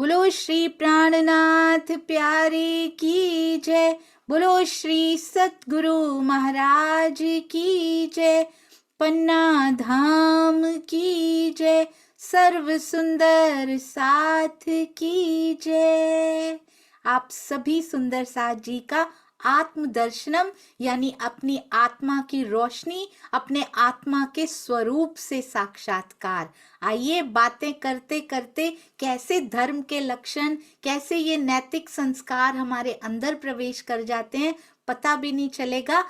बोलो श्री प्राणनाथ प्यारे की जय। बोलो श्री सतगुरु महाराज की जय। पन्ना धाम की जय। सर्व सुंदर साथ की जय। आप सभी सुंदर साथ जी का आत्म दर्शनम यानी अपनी आत्मा की रोशनी, अपने आत्मा के स्वरूप से साक्षात्कार। आइए बातें करते करते कैसे धर्म के लक्षण, कैसे ये नैतिक संस्कार हमारे अंदर प्रवेश कर जाते हैं, पता भी नहीं चलेगा।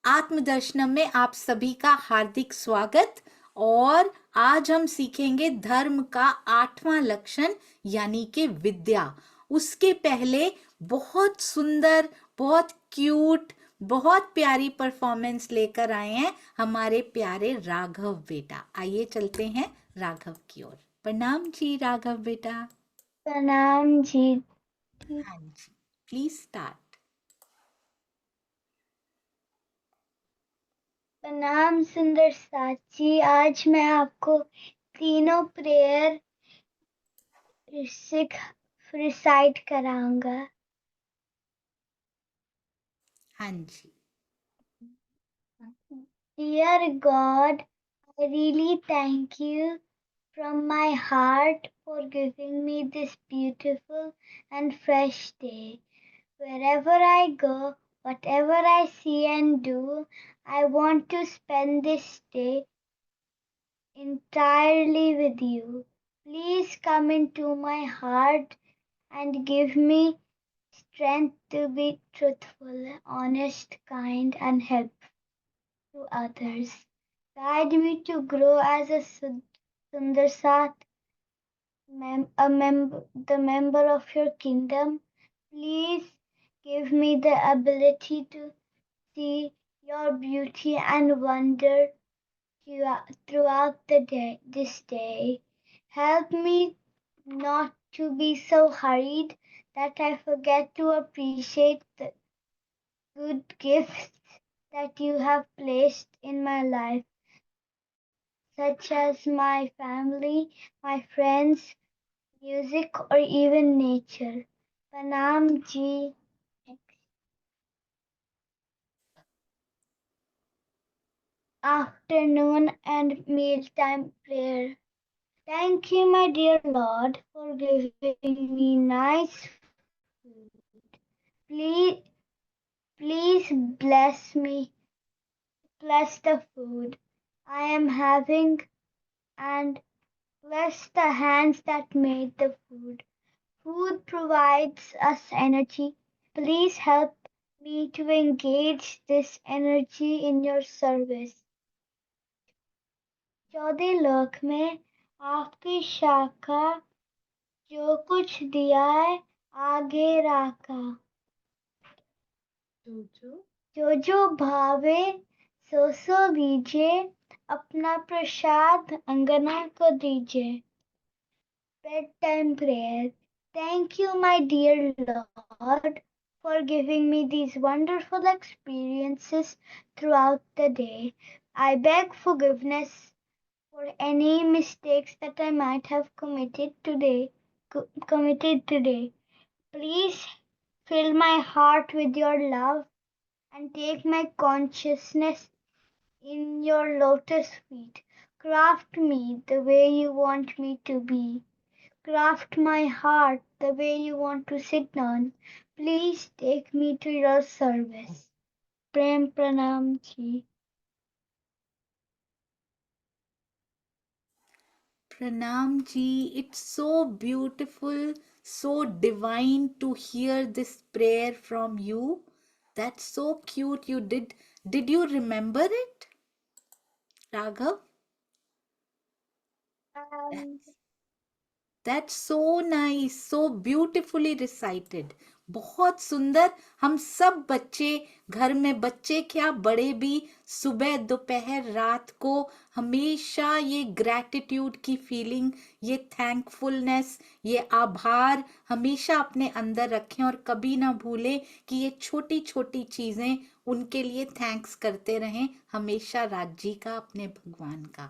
आत्मदर्शनम में आप सभी का हार्दिक स्वागत। और आज हम सीखेंगे धर्म का 8वां लक्षण यानी कि विद्या। उसके पहले बहुत सुंदर, बहुत क्यूट, बहुत प्यारी परफॉर्मेंस लेकर आए हैं हमारे प्यारे राघव बेटा। आइए चलते हैं राघव की ओर। प्रणाम जी राघव बेटा। प्रणाम जी। हाँ जी, प्लीज स्टार्ट। प्रणाम सुंदर साची। आज मैं आपको तीनों प्रेयर रिसाइट कराऊंगा। हाँ जी। Dear God, I really thank you from my heart for giving me this beautiful and fresh day. Wherever I go, whatever I see and do, I want to spend this day entirely with you. Please come into my heart and give me strength to be truthful, honest, kind, and helpful to others. Guide me to grow as a Sundar Sat, the member of your kingdom. Please give me the ability to see your beauty and wonder throughout this day. Help me not to be so hurried that I forget to appreciate the good gifts that you have placed in my life, such as my family, my friends, music, or even nature. Pranam ji. Afternoon and mealtime prayer. Thank you, my dear Lord, for giving me nice food. Please, please bless the food I am having, and bless the hands that made the food. Food provides us energy. Please help me to engage this energy in your service. 14 लोक में आपकी शाखा जो कुछ दिया है आगे राखा। जो जो भावे सो दीजिए, अपना प्रसाद अंगना को दीजिए। Bedtime prayer. Thank you, my dear Lord, for giving me these wonderful experiences throughout the day. I beg forgiveness for any mistakes that I might have committed today. Please fill my heart with your love and take my consciousness in your lotus feet. Craft me the way you want me to be. Craft my heart the way you want to sit on. Please take me to your service. Prem Pranam Ji. Pranam ji, it's so beautiful, so divine to hear this prayer from you. That's so cute. Did you remember it, Raghav? That's so nice, so beautifully recited. बहुत सुंदर। हम सब बच्चे, घर में बच्चे क्या बड़े भी, सुबह दोपहर रात को हमेशा ये ग्रैटिट्यूड की फीलिंग, ये थैंकफुलनेस, ये आभार हमेशा अपने अंदर रखें और कभी ना भूलें कि ये छोटी छोटी चीजें उनके लिए थैंक्स करते रहें हमेशा, राज्य का, अपने भगवान का।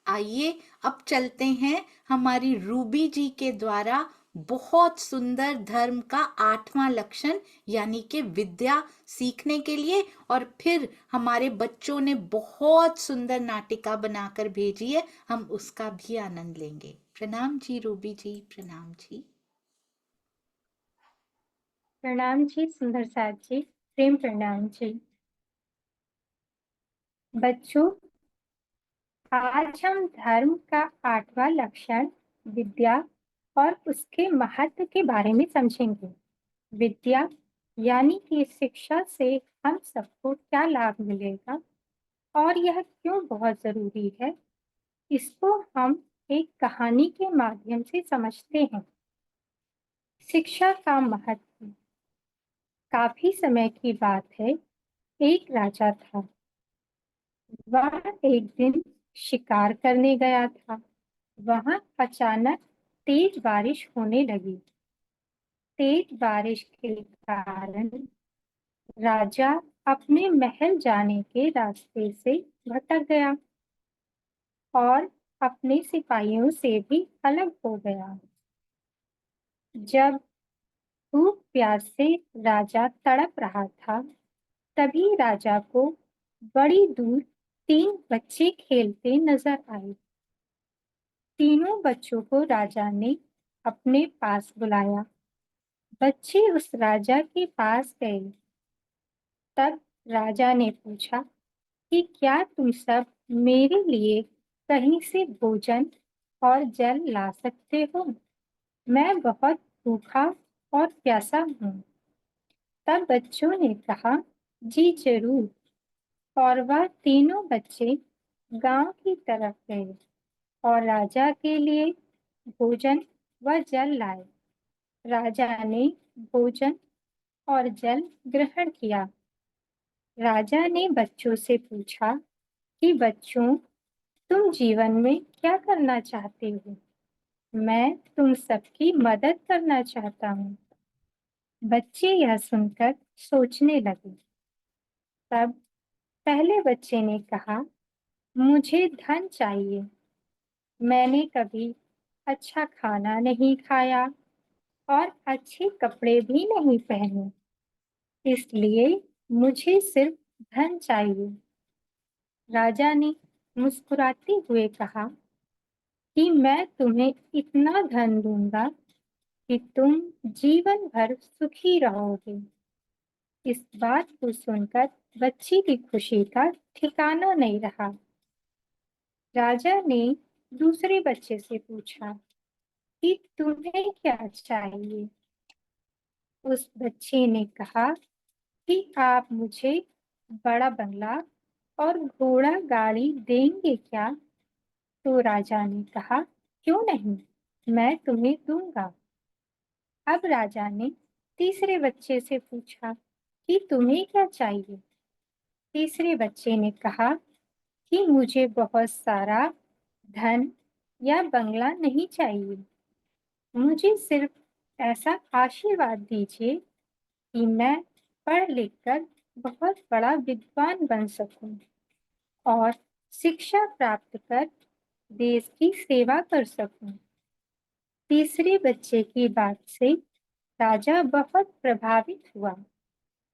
आइए अब चलते हैं हमारी रूबी जी के द्वारा बहुत सुंदर धर्म का 8वां लक्षण यानी कि विद्या सीखने के लिए। और फिर हमारे बच्चों ने बहुत सुंदर नाटिका बनाकर भेजी है, हम उसका भी आनंद लेंगे। प्रणाम जी रूबी जी, प्रणाम जी। प्रणाम जी सुंदर साथ जी, प्रेम प्रणाम जी। बच्चों, आज हम धर्म का 8वां लक्षण विद्या और उसके महत्व के बारे में समझेंगे। विद्या यानी कि शिक्षा से हम सबको क्या लाभ मिलेगा और यह क्यों बहुत जरूरी है, इसको हम एक कहानी के माध्यम से समझते हैं। शिक्षा का महत्व। काफी समय की बात है, एक राजा था। वह एक दिन शिकार करने गया था। वहां अचानक तेज बारिश होने लगी। तेज बारिश के कारण राजा अपने महल जाने के रास्ते से भटक गया और अपने सिपाहियों से भी अलग हो गया। जब भूख प्यास से राजा तड़प रहा था, तभी राजा को बड़ी दूर 3 बच्चे खेलते नजर आए। तीनों बच्चों को राजा ने अपने पास बुलाया। बच्चे उस राजा के पास गए। तब राजा ने पूछा कि क्या तुम सब मेरे लिए कहीं से भोजन और जल ला सकते हो? मैं बहुत भूखा और प्यासा हूँ। तब बच्चों ने कहा, जी जरूर। और वह तीनों बच्चे गांव की तरफ गए और राजा के लिए भोजन व जल लाए। राजा ने भोजन और जल ग्रहण किया। राजा ने बच्चों से पूछा कि बच्चों, तुम जीवन में क्या करना चाहते हो? मैं तुम सबकी मदद करना चाहता हूँ। बच्चे यह सुनकर सोचने लगे। तब पहले बच्चे ने कहा, मुझे धन चाहिए। मैंने कभी अच्छा खाना नहीं खाया और अच्छे कपड़े भी नहीं पहने, इसलिए मुझे सिर्फ धन चाहिए। राजा ने मुस्कुराते हुए कहा कि मैं तुम्हें इतना धन दूंगा कि तुम जीवन भर सुखी रहोगे। इस बात को सुनकर बच्ची की खुशी का ठिकाना नहीं रहा। राजा ने दूसरे बच्चे से पूछा कि तुम्हें क्या चाहिए? उस बच्चे ने कहा कि आप मुझे बड़ा बंगला और घोड़ा गाड़ी देंगे क्या? तो राजा ने कहा, क्यों नहीं, मैं तुम्हें दूंगा। अब राजा ने तीसरे बच्चे से पूछा कि तुम्हें क्या चाहिए? तीसरे बच्चे ने कहा कि मुझे बहुत सारा धन या बंगला नहीं चाहिए। मुझे सिर्फ ऐसा आशीर्वाद दीजिए कि मैं पढ़ लिख कर बहुत बड़ा विद्वान बन सकूं और शिक्षा प्राप्त कर देश की सेवा कर सकूं। तीसरे बच्चे की बात से राजा बहुत प्रभावित हुआ।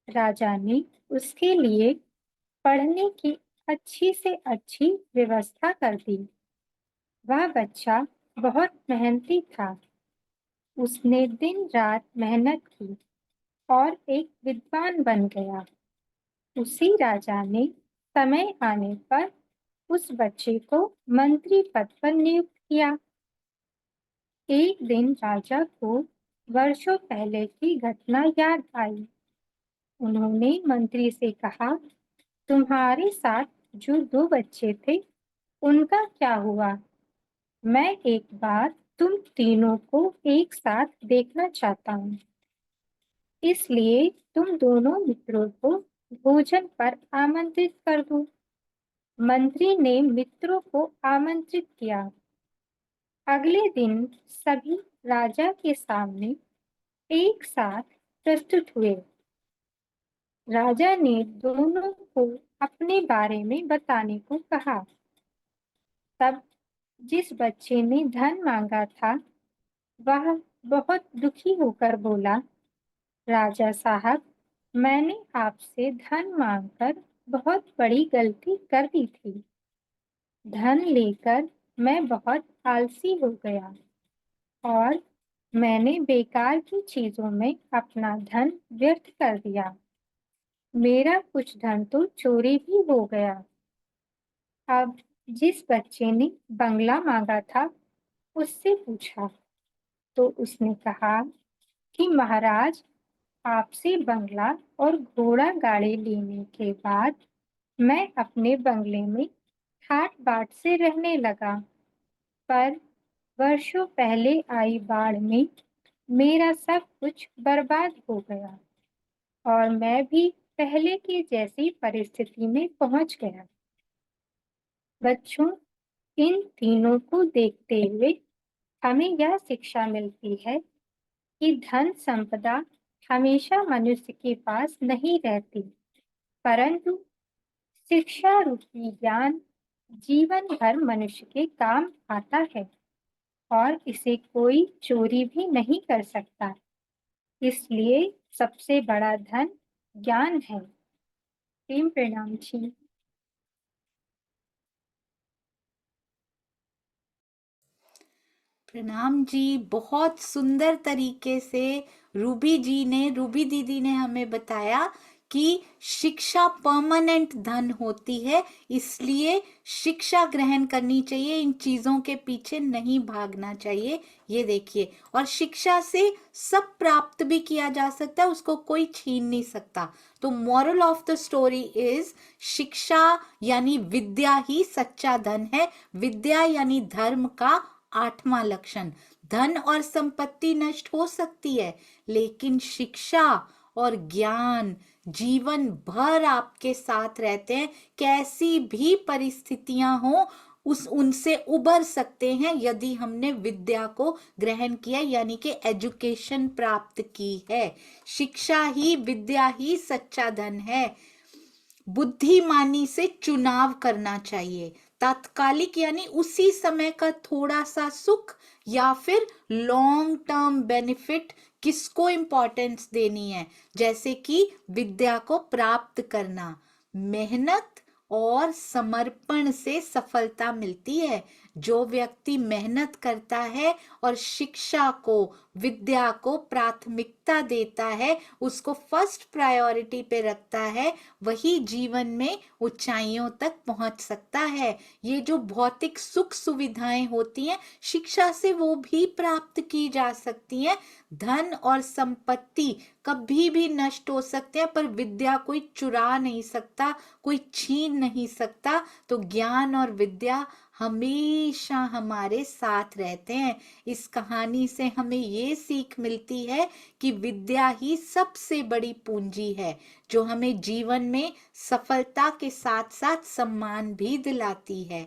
राजा ने उसके लिए पढ़ने की अच्छी से अच्छी व्यवस्था कर दी। वह बच्चा बहुत मेहनती था। उसने दिन रात मेहनत की और एक विद्वान बन गया। उसी राजा ने समय आने पर उस बच्चे को मंत्री पद पर नियुक्त किया। एक दिन राजा को वर्षों पहले की घटना याद आई। उन्होंने मंत्री से कहा, तुम्हारे साथ जो 2 बच्चे थे, उनका क्या हुआ? मैं एक बार तुम तीनों को एक साथ देखना चाहता हूँ, इसलिए तुम दोनों मित्रों को भोजन पर आमंत्रित कर दो। मंत्री ने मित्रों को आमंत्रित किया। अगले दिन सभी राजा के सामने एक साथ प्रस्तुत हुए। राजा ने दोनों को अपने बारे में बताने को कहा। तब जिस बच्चे ने धन मांगा था वह बहुत दुखी होकर बोला, राजा साहब, मैंने आपसे धन मांगकर बहुत बड़ी गलती कर दी थी। धन लेकर मैं बहुत आलसी हो गया और मैंने बेकार की चीजों में अपना धन व्यर्थ कर दिया। मेरा कुछ धन तो चोरी भी हो गया। अब जिस बच्चे ने बंगला मांगा था उससे पूछा तो उसने कहा कि महाराज, आपसे बंगला और घोड़ा गाड़ी लेने के बाद मैं अपने बंगले में ठाट बाट से रहने लगा, पर वर्षों पहले आई बाढ़ में मेरा सब कुछ बर्बाद हो गया और मैं भी पहले की जैसी परिस्थिति में पहुंच गया। बच्चों, इन तीनों को देखते हुए हमें यह शिक्षा मिलती है कि धन संपदा हमेशा मनुष्य के पास नहीं रहती, परंतु शिक्षा रूपी ज्ञान जीवन भर मनुष्य के काम आता है और इसे कोई चोरी भी नहीं कर सकता। इसलिए सबसे बड़ा धन ज्ञान है। प्रेम प्रणाम जी। प्रणाम जी। बहुत सुंदर तरीके से रूबी दीदी ने हमें बताया कि शिक्षा परमानेंट धन होती है, इसलिए शिक्षा ग्रहण करनी चाहिए, इन चीजों के पीछे नहीं भागना चाहिए। ये देखिए, और शिक्षा से सब प्राप्त भी किया जा सकता है, उसको कोई छीन नहीं सकता। तो moral of the story is, शिक्षा यानी विद्या ही सच्चा धन है। विद्या यानी धर्म का 8वां लक्षण। धन और संपत्ति नष्ट हो सकती है, लेकिन शिक्षा और ज्ञान जीवन भर आपके साथ रहते हैं। कैसी भी परिस्थितियां हो, उनसे उबर सकते हैं यदि हमने विद्या को ग्रहण किया, यानी कि एजुकेशन प्राप्त की है। शिक्षा ही, विद्या ही सच्चा धन है। बुद्धिमानी से चुनाव करना चाहिए। तात्कालिक यानी उसी समय का थोड़ा सा सुख या फिर लॉन्ग टर्म बेनिफिट, किसको इंपॉर्टेंस देनी है। जैसे कि विद्या को प्राप्त करना, मेहनत और समर्पण से सफलता मिलती है। जो व्यक्ति मेहनत करता है और शिक्षा को, विद्या को प्राथमिकता देता है, उसको फर्स्ट प्रायोरिटी पे रखता है, वही जीवन में ऊंचाइयों तक पहुंच सकता है। ये जो भौतिक सुख सुविधाएं होती हैं, शिक्षा से वो भी प्राप्त की जा सकती हैं। धन और संपत्ति कभी भी नष्ट हो सकते हैं, पर विद्या कोई चुरा नहीं सकता, कोई छीन नहीं सकता। तो ज्ञान और विद्या हमेशा हमारे साथ रहते हैं। इस कहानी से हमें ये सीख मिलती है कि विद्या ही सबसे बड़ी पूंजी है, जो हमें जीवन में सफलता के साथ साथ सम्मान भी दिलाती है।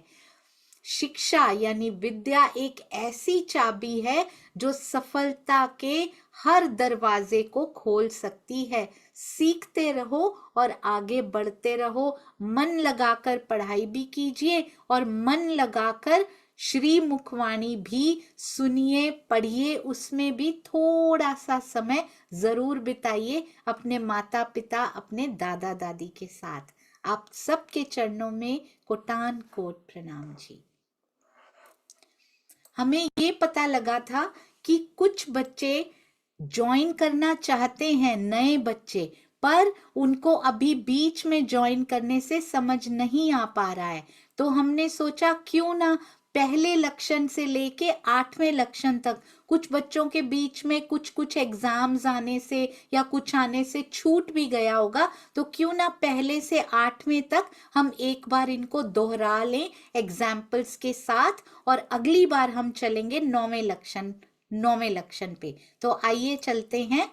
शिक्षा यानी विद्या एक ऐसी चाबी है जो सफलता के हर दरवाजे को खोल सकती है। सीखते रहो और आगे बढ़ते रहो। मन लगाकर पढ़ाई भी कीजिए और मन लगाकर श्री मुखवाणी भी सुनिए, पढ़िए, उसमें भी थोड़ा सा समय जरूर बिताइए अपने माता पिता, अपने दादा दादी के साथ। आप सबके चरणों में कोटान कोट प्रणाम जी। हमें ये पता लगा था कि कुछ बच्चे ज्वाइन करना चाहते हैं, नए बच्चे, पर उनको अभी बीच में ज्वाइन करने से समझ नहीं आ पा रहा है। तो हमने सोचा क्यों ना पहले लक्षण से लेके 8वें लक्षण तक, कुछ बच्चों के बीच में कुछ एग्जाम्स आने से या कुछ आने से छूट भी गया होगा, तो क्यों ना पहले से 8वें तक हम एक बार इनको दोहरा लें एग्जाम्पल्स के साथ, और अगली बार हम चलेंगे 9वें लक्षण पे। तो आइए चलते हैं।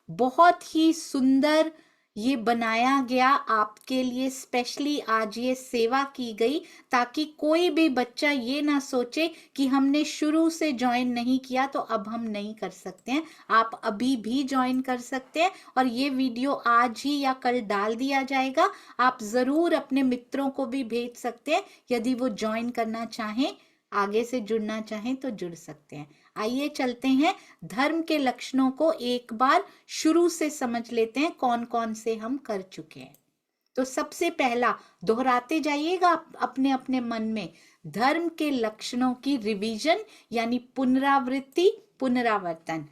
बहुत ही सुंदर ये बनाया गया, आपके लिए स्पेशली आज ये सेवा की गई, ताकि कोई भी बच्चा ये ना सोचे कि हमने शुरू से ज्वाइन नहीं किया तो अब हम नहीं कर सकते हैं। आप अभी भी ज्वाइन कर सकते हैं, और ये वीडियो आज ही या कल डाल दिया जाएगा। आप जरूर अपने मित्रों को भी भेज सकते हैं यदि वो ज्वाइन करना चाहें। आगे से जुड़ना चाहें तो जुड़ सकते हैं। आइए चलते हैं, धर्म के लक्षणों को एक बार शुरू से समझ लेते हैं, कौन कौन से हम कर चुके हैं। तो सबसे पहला, दोहराते जाइएगा अपने अपने मन में, धर्म के लक्षणों की रिवीजन यानी पुनरावृत्ति, पुनरावर्तन।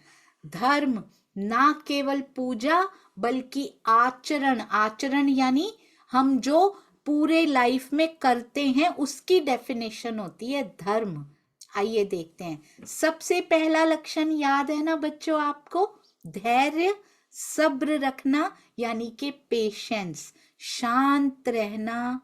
धर्म ना केवल पूजा बल्कि आचरण, आचरण यानी हम जो पूरे लाइफ में करते हैं उसकी डेफिनेशन होती है धर्म। आइए देखते हैं। सबसे पहला लक्षण याद है ना बच्चों आपको, धैर्य, सब्र रखना यानी कि पेशेंस, शांत रहना,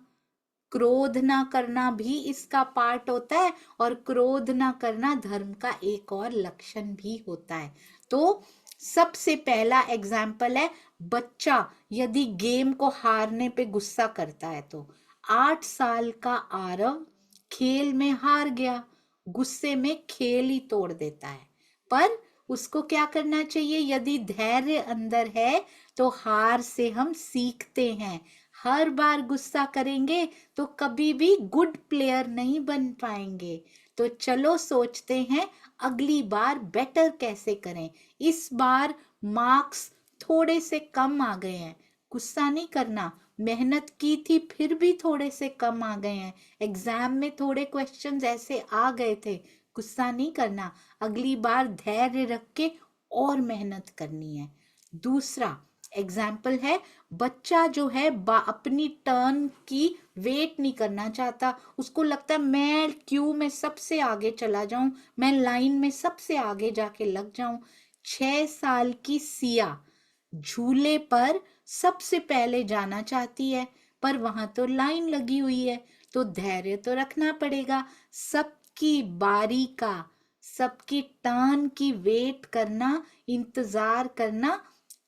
क्रोध ना करना भी इसका पार्ट होता है, और क्रोध ना करना धर्म का एक और लक्षण भी होता है। तो सबसे पहला एग्जाम्पल है, बच्चा यदि गेम को हारने पे गुस्सा करता है तो 8 साल का आरव खेल में हार गया, गुस्से में खेल ही तोड़ देता है। पर उसको क्या करना चाहिए, यदि धैर्य अंदर है तो हार से हम सीखते हैं। हर बार गुस्सा करेंगे तो कभी भी गुड प्लेयर नहीं बन पाएंगे। तो चलो सोचते हैं अगली बार बेटर कैसे करें। इस बार मार्क्स थोड़े से कम आ गए हैं, गुस्सा नहीं करना, मेहनत की थी फिर भी थोड़े से कम आ गए हैं, एग्जाम में थोड़े क्वेश्चंस ऐसे आ गए थे, गुस्सा नहीं करना, अगली बार धैर्य रख के और मेहनत करनी है। दूसरा एग्जाम्पल है, बच्चा जो है अपनी टर्न की वेट नहीं करना चाहता, उसको लगता है मैं क्यू में सबसे आगे चला जाऊं, मैं लाइन में सबसे आगे जाके लग जाऊं। 6 साल की सिया झूले पर सबसे पहले जाना चाहती है, पर वहां तो लाइन लगी हुई है, तो धैर्य तो रखना पड़ेगा। सबकी बारी का, सबकी टर्न की वेट करना, इंतजार करना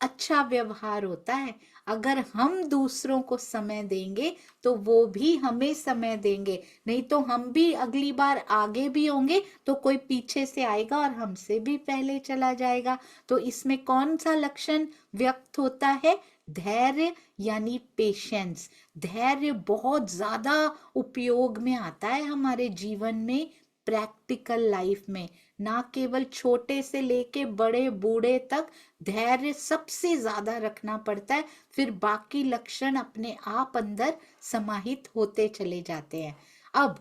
अच्छा व्यवहार होता है। अगर हम दूसरों को समय देंगे तो वो भी हमें समय देंगे, नहीं तो हम भी अगली बार आगे भी होंगे तो कोई पीछे से आएगा और हमसे भी पहले चला जाएगा। तो इसमें कौन सा लक्षण व्यक्त होता है, धैर्य यानी पेशेंस। धैर्य बहुत ज्यादा उपयोग में आता है हमारे जीवन में, प्रैक्टिकल लाइफ में, ना केवल छोटे से लेके बड़े बूढ़े तक धैर्य सबसे ज्यादा रखना पड़ता है, फिर बाकी लक्षण अपने आप अंदर समाहित होते चले जाते हैं। अब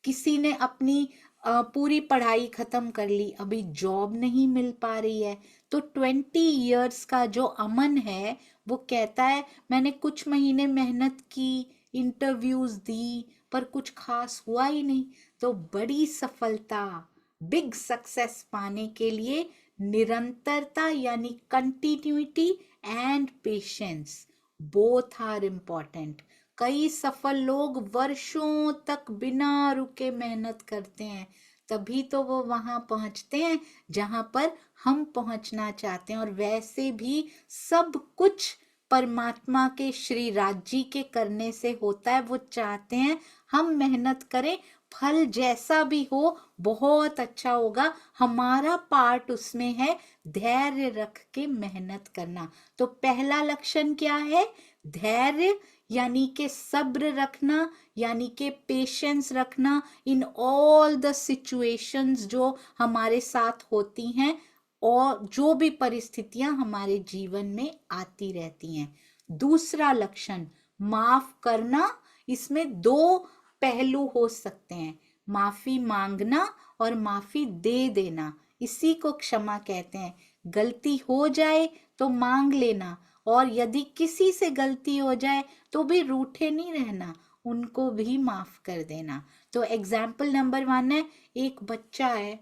किसी ने अपनी पूरी पढ़ाई खत्म कर ली, अभी जॉब नहीं मिल पा रही है, तो 20 इयर्स का जो अमन है वो कहता है मैंने कुछ महीने मेहनत की, इंटरव्यूज दी, पर कुछ खास हुआ ही नहीं। तो बड़ी सफलता, बिग सक्सेस पाने के लिए निरंतरता यानी continuity and patience both are important. कई सफल लोग वर्षों तक बिना रुके मेहनत करते हैं, तभी तो वो वहां पहुंचते हैं जहां पर हम पहुंचना चाहते हैं। और वैसे भी सब कुछ परमात्मा के श्री राज्य के करने से होता है, वो चाहते हैं हम मेहनत करें, फल जैसा भी हो बहुत अच्छा होगा, हमारा पार्ट उसमें है धैर्य रख के मेहनत करना। तो पहला लक्षण क्या है, धैर्य यानी कि सब्र रखना, यानी कि पेशेंस रखना इन ऑल द सिचुएशंस जो हमारे साथ होती हैं और जो भी परिस्थितियां हमारे जीवन में आती रहती हैं। दूसरा लक्षण माफ करना, इसमें दो पहलू हो सकते हैं, माफी मांगना और माफी दे देना, इसी को क्षमा कहते हैं। गलती हो जाए तो मांग लेना, और यदि किसी से गलती हो जाए तो भी रूठे नहीं रहना, उनको भी माफ कर देना। तो एग्जाम्पल नंबर 1 है, एक बच्चा है,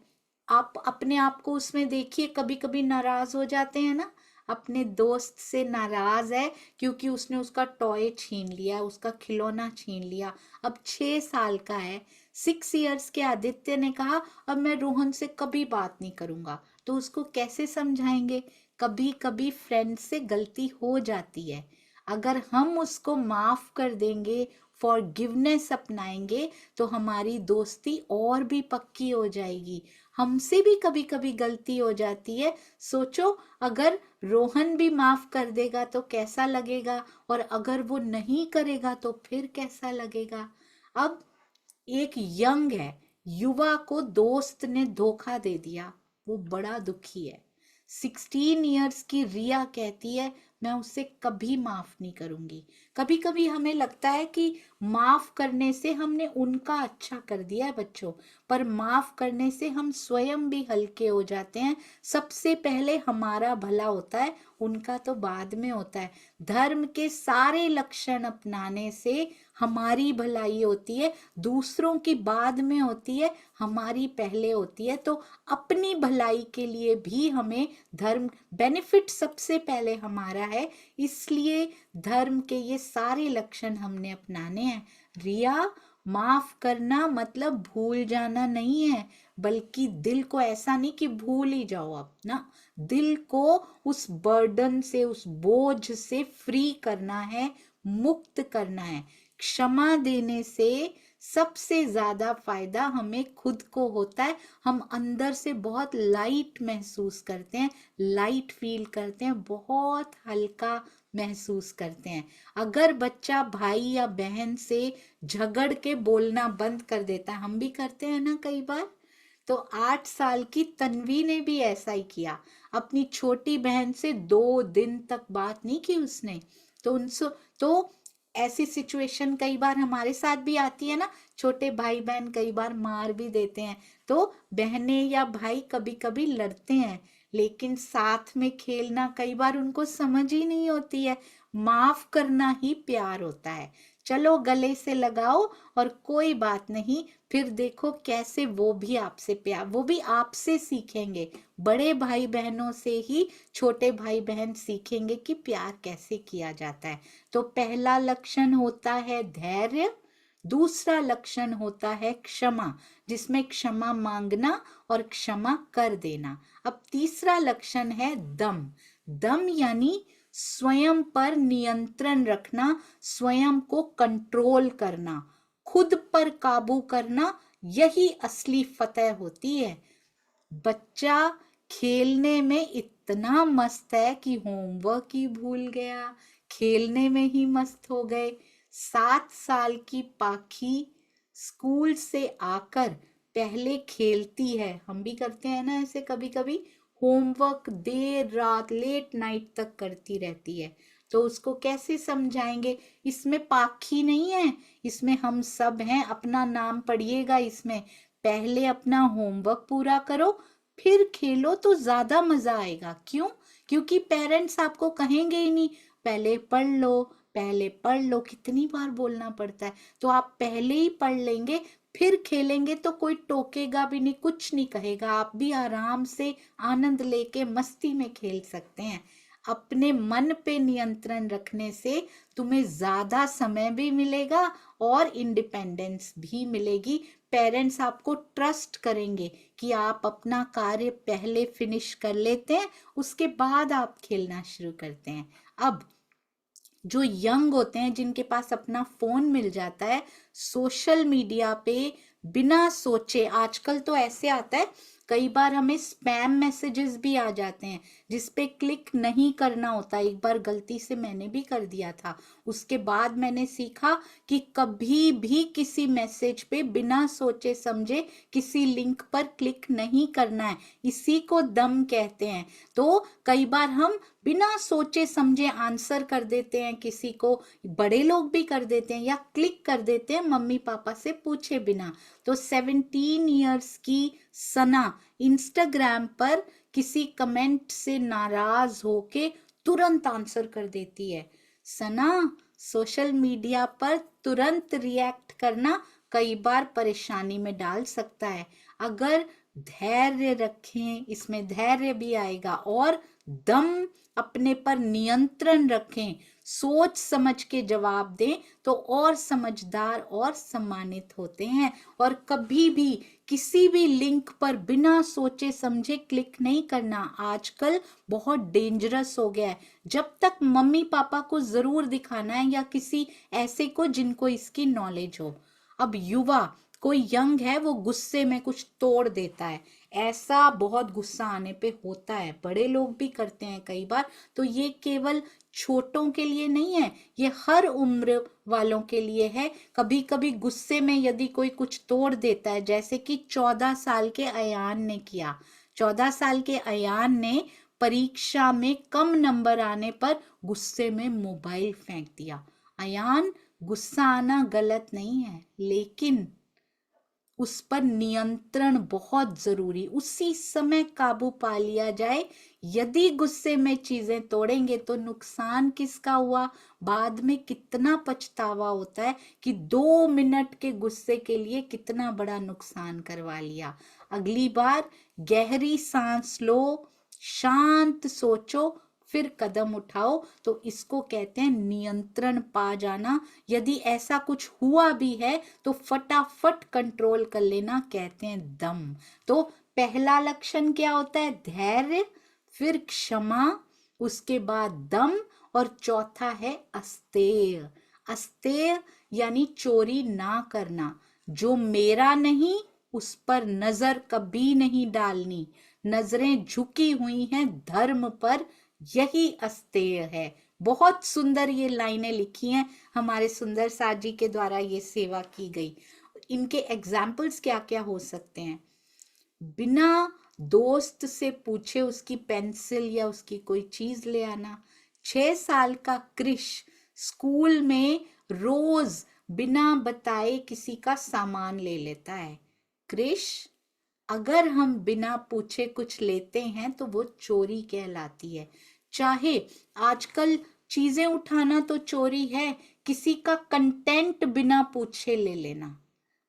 आप अपने आप को उसमें देखिए, कभी कभी नाराज हो जाते हैं ना, अपने दोस्त से नाराज है क्योंकि उसने उसका टॉय छीन लिया, उसका खिलौना छीन लिया। अब 6 साल का है, 6 इयर्स के आदित्य ने कहा अब मैं रोहन से कभी बात नहीं करूंगा, तो उसको कैसे समझाएंगे। कभी कभी फ्रेंड से गलती हो जाती है, अगर हम उसको माफ कर देंगे, फॉरगिवनेस अपनाएंगे, तो हमारी दोस्ती और भी पक्की हो जाएगी। हमसे भी कभी कभी गलती हो जाती है, सोचो अगर रोहन भी माफ कर देगा तो कैसा लगेगा, और अगर वो नहीं करेगा तो फिर कैसा लगेगा। अब एक यंग है, युवा को दोस्त ने धोखा दे दिया, वो बड़ा दुखी है। 16 इयर्स की रिया कहती है मैं उसे कभी माफ नहीं करूंगी। कभी कभी हमें लगता है कि माफ करने से हमने उनका अच्छा कर दिया है बच्चों, पर माफ करने से हम स्वयं भी हल्के हो जाते हैं। सबसे पहले हमारा भला होता है, उनका तो बाद में होता है। धर्म के सारे लक्षण अपनाने से हमारी भलाई होती है, दूसरों की बाद में होती है, हमारी पहले होती है। तो अपनी भलाई के लिए भी हमें धर्म, बेनिफिट सबसे पहले हमारा है, इसलिए धर्म के ये सारे लक्षण हमने अपनाने हैं। रिया, माफ करना मतलब भूल जाना नहीं है, बल्कि दिल को ऐसा नहीं कि भूल ही जाओ आप ना, दिल को उस बर्डन से, उस बोझ से फ्री करना है, मुक्त करना है। क्षमा देने से सबसे ज्यादा फायदा हमें खुद को होता है। हम अंदर से बहुत लाइट महसूस करते हैं, लाइट फील करते हैं, बहुत हल्का महसूस करते हैं। अगर बच्चा भाई या बहन से झगड़ के बोलना बंद कर देता है, हम भी करते हैं ना कई बार, तो 8 साल की तन्वी ने भी ऐसा ही किया। अपनी छोटी बहन से 2 दिन तक बात नहीं की उसने। तो उनसे, तो ऐसी सिचुएशन कई बार हमारे साथ भी आती है ना, छोटे भाई बहन कई बार मार भी देते हैं। तो बहनें या भाई कभी कभी लड़ते हैं, लेकिन साथ में खेलना कई बार उनको समझ ही नहीं होती है। माफ करना ही प्यार होता है। चलो गले से लगाओ और कोई बात नहीं, फिर देखो कैसे वो भी आपसे प्यार, वो भी आपसे सीखेंगे। बड़े भाई बहनों से ही छोटे भाई बहन सीखेंगे कि प्यार कैसे किया जाता है। तो पहला लक्षण होता है धैर्य, दूसरा लक्षण होता है क्षमा, जिसमें क्षमा मांगना और क्षमा कर देना। अब तीसरा लक्षण है दम। दम यानी स्वयं पर नियंत्रण रखना, स्वयं को कंट्रोल करना, खुद पर काबू करना, यही असली फतेह होती है। बच्चा खेलने में इतना मस्त है कि होमवर्क ही भूल गया, खेलने में ही मस्त हो गए। 7 साल की पाखी स्कूल से आकर पहले खेलती है, हम भी करते हैं ना ऐसे कभी कभी, होमवर्क देर रात, लेट नाइट तक करती रहती है। तो उसको कैसे समझाएंगे, इसमें पाखी नहीं है, इसमें हम सब हैं, अपना नाम पढ़िएगा इसमें। पहले अपना होमवर्क पूरा करो, फिर खेलो तो ज्यादा मजा आएगा। क्यों? क्योंकि पेरेंट्स आपको कहेंगे ही नहीं पहले पढ़ लो, पहले पढ़ लो, कितनी बार बोलना पड़ता है। तो आप पहले ही पढ़ लेंगे, फिर खेलेंगे तो कोई टोकेगा भी नहीं, कुछ नहीं कहेगा, आप भी आराम से आनंद लेके मस्ती में खेल सकते हैं। अपने मन पे नियंत्रण रखने से तुम्हें ज्यादा समय भी मिलेगा और इंडिपेंडेंस भी मिलेगी। पेरेंट्स आपको ट्रस्ट करेंगे कि आप अपना कार्य पहले फिनिश कर लेते हैं, उसके बाद आप खेलना शुरू करते हैं। अब जो यंग होते हैं, जिनके पास अपना फोन मिल जाता है, सोशल मीडिया पे बिना सोचे, आजकल तो ऐसे आता है कई बार हमें स्पैम मैसेजेस भी आ जाते हैं जिस पे क्लिक नहीं करना होता। एक बार गलती से मैंने भी कर दिया था, उसके बाद मैंने सीखा कि कभी भी किसी मैसेज पे बिना सोचे समझे किसी लिंक पर क्लिक नहीं करना है, इसी को दम कहते हैं। तो कई बार हम बिना सोचे समझे आंसर कर देते हैं किसी को, बड़े लोग भी कर देते हैं, या क्लिक कर देते हैं मम्मी पापा से पूछे बिना। तो 17 इयर्स की सना इंस्टाग्राम पर किसी कमेंट से नाराज होके तुरंत आंसर कर देती है। सना, सोशल मीडिया पर तुरंत रिएक्ट करना कई बार परेशानी में डाल सकता है। अगर धैर्य रखें, इसमें धैर्य भी आएगा, और दम, अपने पर नियंत्रण रखें, सोच समझ के जवाब दें, तो और समझदार और सम्मानित होते हैं। और कभी भी किसी भी लिंक पर बिना सोचे समझे क्लिक नहीं करना, आजकल बहुत डेंजरस हो गया है। जब तक मम्मी पापा को जरूर दिखाना है, या किसी ऐसे को जिनको इसकी नॉलेज हो। अब युवा कोई यंग है वो गुस्से में कुछ तोड़ देता है, ऐसा बहुत गुस्सा आने पे होता है, बड़े लोग भी करते हैं कई बार। तो ये केवल छोटों के लिए नहीं है, ये हर उम्र वालों के लिए है। कभी कभी गुस्से में यदि कोई कुछ तोड़ देता है, जैसे कि 14 साल के अयान ने किया। 14 साल के अयान ने परीक्षा में कम नंबर आने पर गुस्से में मोबाइल फेंक दिया। अयान, गुस्सा आना गलत नहीं है, लेकिन उस पर नियंत्रण बहुत जरूरी, उसी समय काबू पा लिया जाए। यदि गुस्से में चीजें तोड़ेंगे तो नुकसान किसका हुआ, बाद में कितना पछतावा होता है कि 2 मिनट के गुस्से के लिए कितना बड़ा नुकसान करवा लिया। अगली बार गहरी सांस लो, शांत सोचो, फिर कदम उठाओ। तो इसको कहते हैं नियंत्रण पा जाना। यदि ऐसा कुछ हुआ भी है तो फटाफट कंट्रोल कर लेना, कहते हैं दम। तो पहला लक्षण क्या होता है, धैर्य, फिर क्षमा, उसके बाद दम, और चौथा है अस्तेय। अस्तेय यानी चोरी ना करना, जो मेरा नहीं उस पर नजर कभी नहीं डालनी, नजरें झुकी हुई हैं धर्म पर, यही अस्तेय है। बहुत सुंदर ये लाइनें लिखी हैं हमारे सुंदर साथ जी के द्वारा, ये सेवा की गई। इनके एग्जाम्पल्स क्या क्या हो सकते हैं, बिना दोस्त से पूछे उसकी पेंसिल या उसकी कोई चीज ले आना। 6 साल का क्रिश स्कूल में रोज बिना बताए किसी का सामान ले लेता है। क्रिश, अगर हम बिना पूछे कुछ लेते हैं तो वो चोरी कहलाती है। चाहे आजकल चीजें उठाना तो चोरी है, किसी का कंटेंट बिना पूछे ले लेना।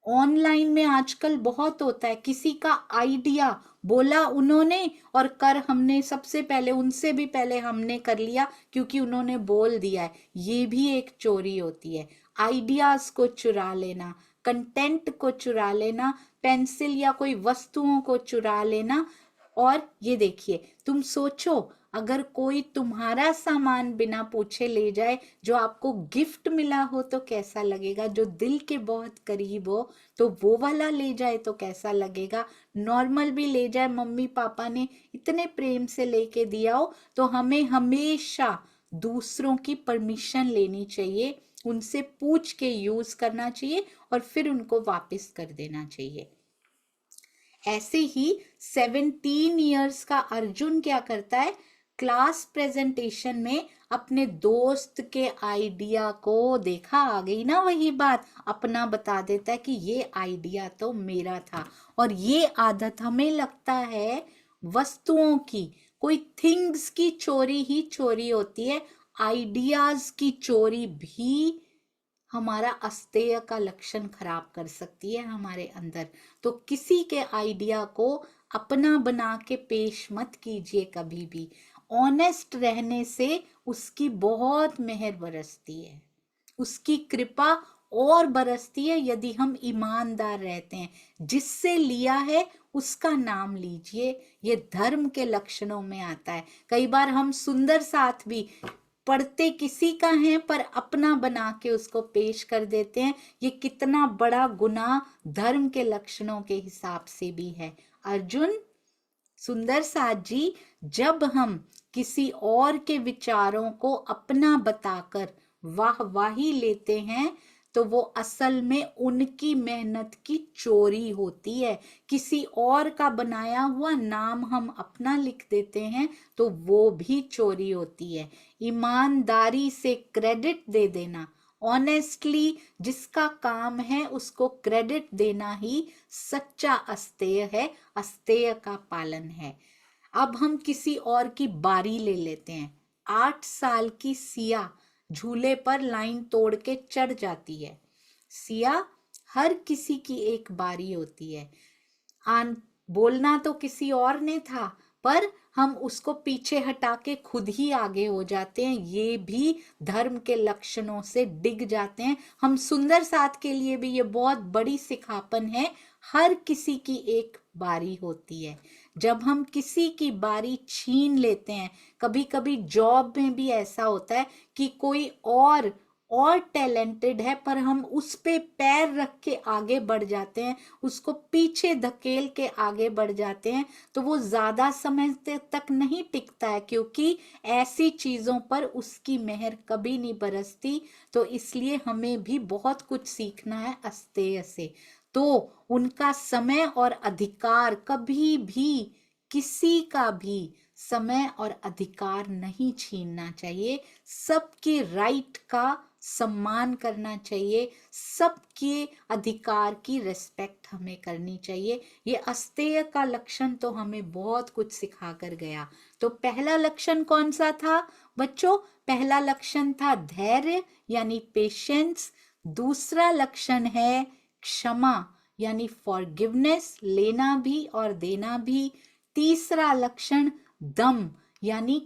ऑनलाइन में आजकल बहुत होता है, किसी का आइडिया बोला उन्होंने और कर हमने, सबसे पहले उनसे भी पहले हमने कर लिया क्योंकि उन्होंने बोल दिया है, ये भी एक चोरी होती है। आइडियाज को चुरा लेना, कंटेंट को चुरा लेना, पेंसिल या कोई वस्तुओं को चुरा लेना। और ये देखिए, तुम सोचो अगर कोई तुम्हारा सामान बिना पूछे ले जाए, जो आपको गिफ्ट मिला हो तो कैसा लगेगा, जो दिल के बहुत करीब हो तो वो वाला ले जाए तो कैसा लगेगा। नॉर्मल भी ले जाए, मम्मी पापा ने इतने प्रेम से लेके दिया हो, तो हमें हमेशा दूसरों की परमिशन लेनी चाहिए, उनसे पूछ के यूज करना चाहिए और फिर उनको वापस कर देना चाहिए। ऐसे ही 17 इयर्स का अर्जुन क्या करता है, क्लास प्रेजेंटेशन में अपने दोस्त के आइडिया को, देखा आ गई ना वही बात, अपना बता देता है कि ये आइडिया तो मेरा था। और ये आदत हमें लगता है वस्तुओं की, कोई थिंग्स की चोरी ही चोरी होती है, आइडियाज की चोरी भी हमारा अस्तेय का लक्षण खराब कर सकती है हमारे अंदर। तो किसी के आइडिया को अपना बना के पेश मत कीजिए कभी भी। ऑनेस्ट रहने से उसकी बहुत मेहर बरसती है, उसकी कृपा और बरसती है यदि हम ईमानदार रहते हैं। जिससे लिया है उसका नाम लीजिए, ये धर्म के लक्षणों में आता है। कई बार हम सुंदर साथ भी पढ़ते किसी का है पर अपना बना के उसको पेश कर देते हैं, ये कितना बड़ा गुनाह धर्म के लक्षणों के हिसाब से भी है। अर्जुन, सुंदर साथ जी, जब हम किसी और के विचारों को अपना बताकर वाहवाही लेते हैं तो वो असल में उनकी मेहनत की चोरी होती है। किसी और का बनाया हुआ नाम हम अपना लिख देते हैं तो वो भी चोरी होती है। ईमानदारी से क्रेडिट दे देना, ऑनेस्टली जिसका काम है उसको क्रेडिट देना ही सच्चा अस्तेय है, अस्तेय का पालन है। अब हम किसी और की बारी ले लेते हैं। 8 साल की सिया झूले पर लाइन तोड़ के चढ़ जाती है। सिया, हर किसी की एक बारी होती है। बोलना तो किसी और ने था पर हम उसको पीछे हटा के खुद ही आगे हो जाते हैं, ये भी धर्म के लक्षणों से डिग जाते हैं। हम सुंदर साथ के लिए भी ये बहुत बड़ी सिखापन है, हर किसी की एक बारी होती है। जब हम किसी की बारी छीन लेते हैं, कभी कभी जॉब में भी ऐसा होता है कि कोई और टैलेंटेड है पर हम उस पे पैर रख के आगे बढ़ जाते हैं, उसको पीछे धकेल के आगे बढ़ जाते हैं, तो वो ज्यादा समय तक नहीं टिकता है, क्योंकि ऐसी चीजों पर उसकी मेहर कभी नहीं बरसती। तो इसलिए हमें भी बहुत कुछ सीखना है अस्तेय से। तो उनका समय और अधिकार कभी भी, किसी का भी समय और अधिकार नहीं छीनना चाहिए। सबके राइट का सम्मान करना चाहिए, सबके अधिकार की रिस्पेक्ट हमें करनी चाहिए। ये अस्तेय का लक्षण तो हमें बहुत कुछ सिखा कर गया। तो पहला लक्षण कौन सा था बच्चों? पहला लक्षण था धैर्य यानी पेशेंस। दूसरा लक्षण है क्षमा यानी फॉरगिवनेस, लेना भी और देना भी। तीसरा लक्षण दम यानी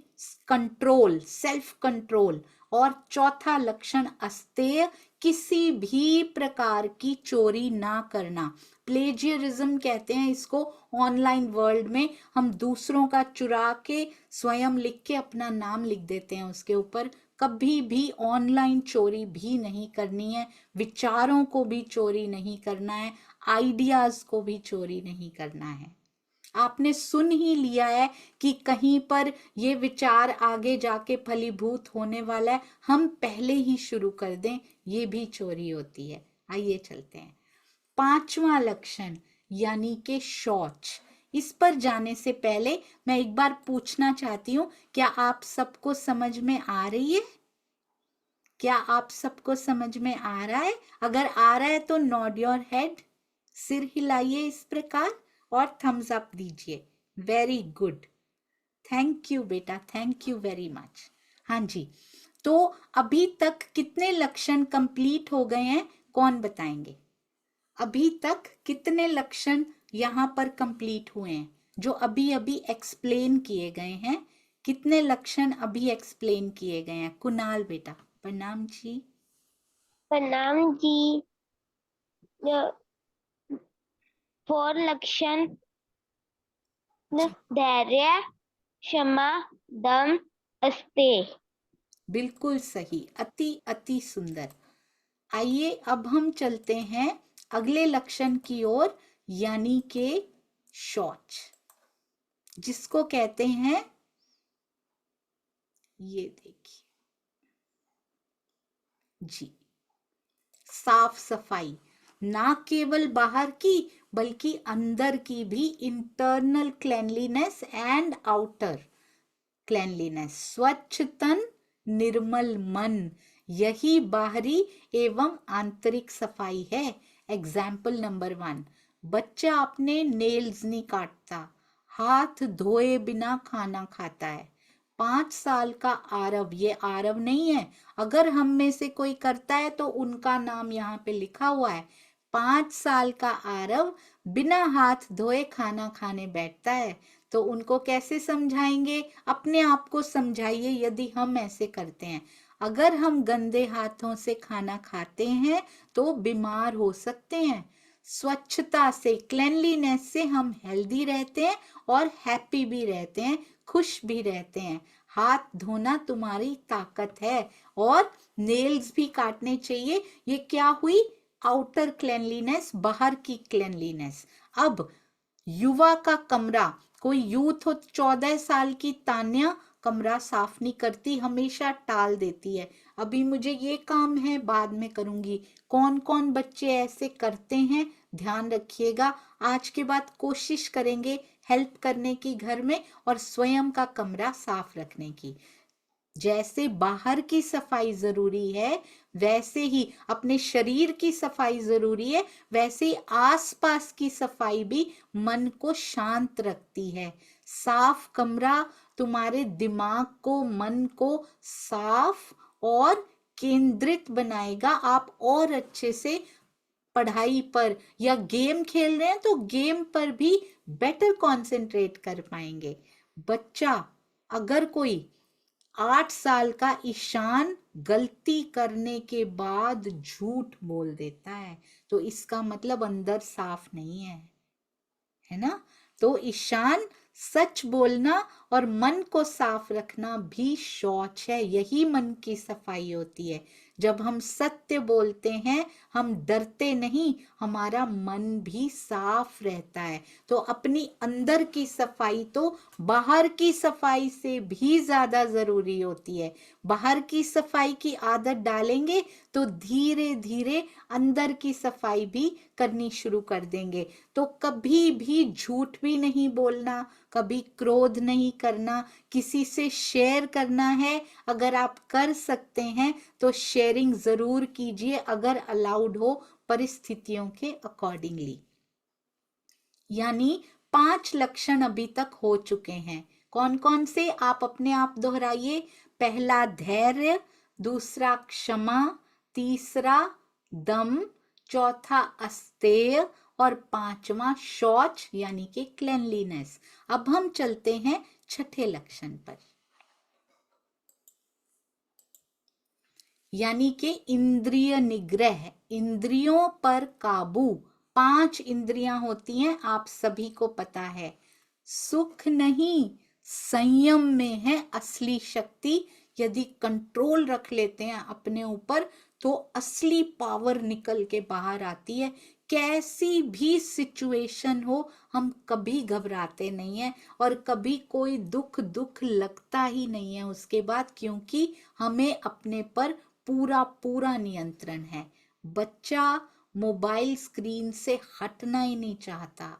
कंट्रोल, सेल्फ कंट्रोल। और चौथा लक्षण अस्तेय, किसी भी प्रकार की चोरी ना करना। प्लेजियरिज्म कहते हैं इसको। ऑनलाइन वर्ल्ड में हम दूसरों का चुरा के स्वयं लिख के अपना नाम लिख देते हैं उसके ऊपर। कभी भी ऑनलाइन चोरी भी नहीं करनी है, विचारों को भी चोरी नहीं करना है, आइडियाज को भी चोरी नहीं करना है। आपने सुन ही लिया है कि कहीं पर ये विचार आगे जाके फलीभूत होने वाला है, हम पहले ही शुरू कर दें, ये भी चोरी होती है। आइए चलते हैं पांचवा लक्षण यानी कि शौच। इस पर जाने से पहले मैं एक बार पूछना चाहती हूँ, क्या आप सबको समझ में आ रही है? क्या आप सबको समझ में आ रहा है? अगर आ रहा है तो नॉड योर हेड, सिर हिलाइए इस प्रकार और थम्स अप दीजिए। वेरी गुड, थैंक यू बेटा, थैंक यू वेरी मच। हाँ जी, तो अभी तक कितने लक्षण कंप्लीट हो गए हैं, कौन बताएंगे? अभी तक कितने लक्षण यहाँ पर कंप्लीट हुए हैं जो अभी अभी एक्सप्लेन किए गए हैं? कितने लक्षण अभी एक्सप्लेन किए गए हैं? कुणाल बेटा, प्रणाम जी। प्रणाम जी। 4 लक्षण धैर्य, क्षमा, दम, अस्तेय। बिल्कुल सही, अति अति सुंदर। आइए अब हम चलते हैं अगले लक्षण की ओर, यानी के शौच, जिसको कहते हैं, ये देखिए जी, साफ सफाई। ना केवल बाहर की बल्कि अंदर की भी, internal cleanliness and outer cleanliness. स्वच्छ तन निर्मल मन, यही बाहरी एवं आंतरिक सफाई है। एग्जाम्पल नंबर 1, बच्चा अपने नेल्स नहीं काटता, हाथ धोए बिना खाना खाता है। 5 साल का आरव, ये आरव नहीं है, अगर हम में से कोई करता है तो उनका नाम यहाँ पे लिखा हुआ है। 5 साल का आरव बिना हाथ धोए खाना खाने बैठता है, तो उनको कैसे समझाएंगे? अपने आप को समझाइए यदि हम ऐसे करते हैं। अगर हम गंदे हाथों से खाना खाते हैं तो बीमार हो सकते हैं। स्वच्छता से, क्लेanलीनेस से हम हेल्दी रहते हैं और हैप्पी भी रहते हैं, खुश भी रहते हैं। हाथ धोना तुम्हारी ताकत है, और नेल्स भी काटने चाहिए। ये क्या हुई? आउटर क्लेanलीनेस, बाहर की क्लेanलीनेस। अब युवा का कमरा, कोई यूथ हो, 14 साल की तान्या कमरा साफ नहीं करती, हमेशा टाल देती है, अभी मुझे ये काम है बाद में करूंगी। कौन कौन बच्चे ऐसे करते हैं? ध्यान रखिएगा, आज के बाद कोशिश करेंगे हेल्प करने की घर में और स्वयं का कमरा साफ रखने की। जैसे बाहर की सफाई जरूरी है, वैसे ही अपने शरीर की सफाई जरूरी है, वैसे ही आसपास की सफाई भी मन को शांत रखती है। साफ कमरा तुम्हारे दिमाग को, मन को साफ और केंद्रित बनाएगा। आप और अच्छे से पढ़ाई पर, या गेम खेल रहे हैं तो गेम पर भी बेटर कंसंट्रेट कर पाएंगे। बच्चा, अगर कोई 8 साल का ईशान गलती करने के बाद झूठ बोल देता है, तो इसका मतलब अंदर साफ नहीं है, है ना? तो ईशान, सच बोलना और मन को साफ रखना भी शौच है, यही मन की सफाई होती है। जब हम सत्य बोलते हैं, हम डरते नहीं, हमारा मन भी साफ रहता है। तो अपनी अंदर की सफाई तो बाहर की सफाई से भी ज्यादा जरूरी होती है। बाहर की सफाई की आदत डालेंगे तो धीरे धीरे अंदर की सफाई भी करनी शुरू कर देंगे। तो कभी भी झूठ भी नहीं बोलना, कभी क्रोध नहीं करना, किसी से शेयर करना है अगर आप कर सकते हैं तो शेयरिंग जरूर कीजिए, अगर अलाउड हो परिस्थितियों के अकॉर्डिंगली। यानी 5 लक्षण अभी तक हो चुके हैं। कौन कौन से आप अपने आप दोहराइए। पहला धैर्य, दूसरा क्षमा, तीसरा दम, चौथा अस्तेय और पांचवा शौच यानी कि क्लेanलीनेस। अब हम चलते हैं छठे लक्षण पर, यानी कि इंद्रिय निग्रह, इंद्रियों पर काबू। 5 इंद्रियां होती हैं, आप सभी को पता है। सुख नहीं, संयम में है असली शक्ति। यदि कंट्रोल रख लेते हैं अपने ऊपर तो असली पावर निकल के बाहर आती है। कैसी भी सिचुएशन हो, हम कभी घबराते नहीं है और कभी कोई दुख लगता ही नहीं है उसके बाद, क्योंकि हमें अपने पर पूरा पूरा नियंत्रण है। बच्चा मोबाइल स्क्रीन से हटना ही नहीं चाहता।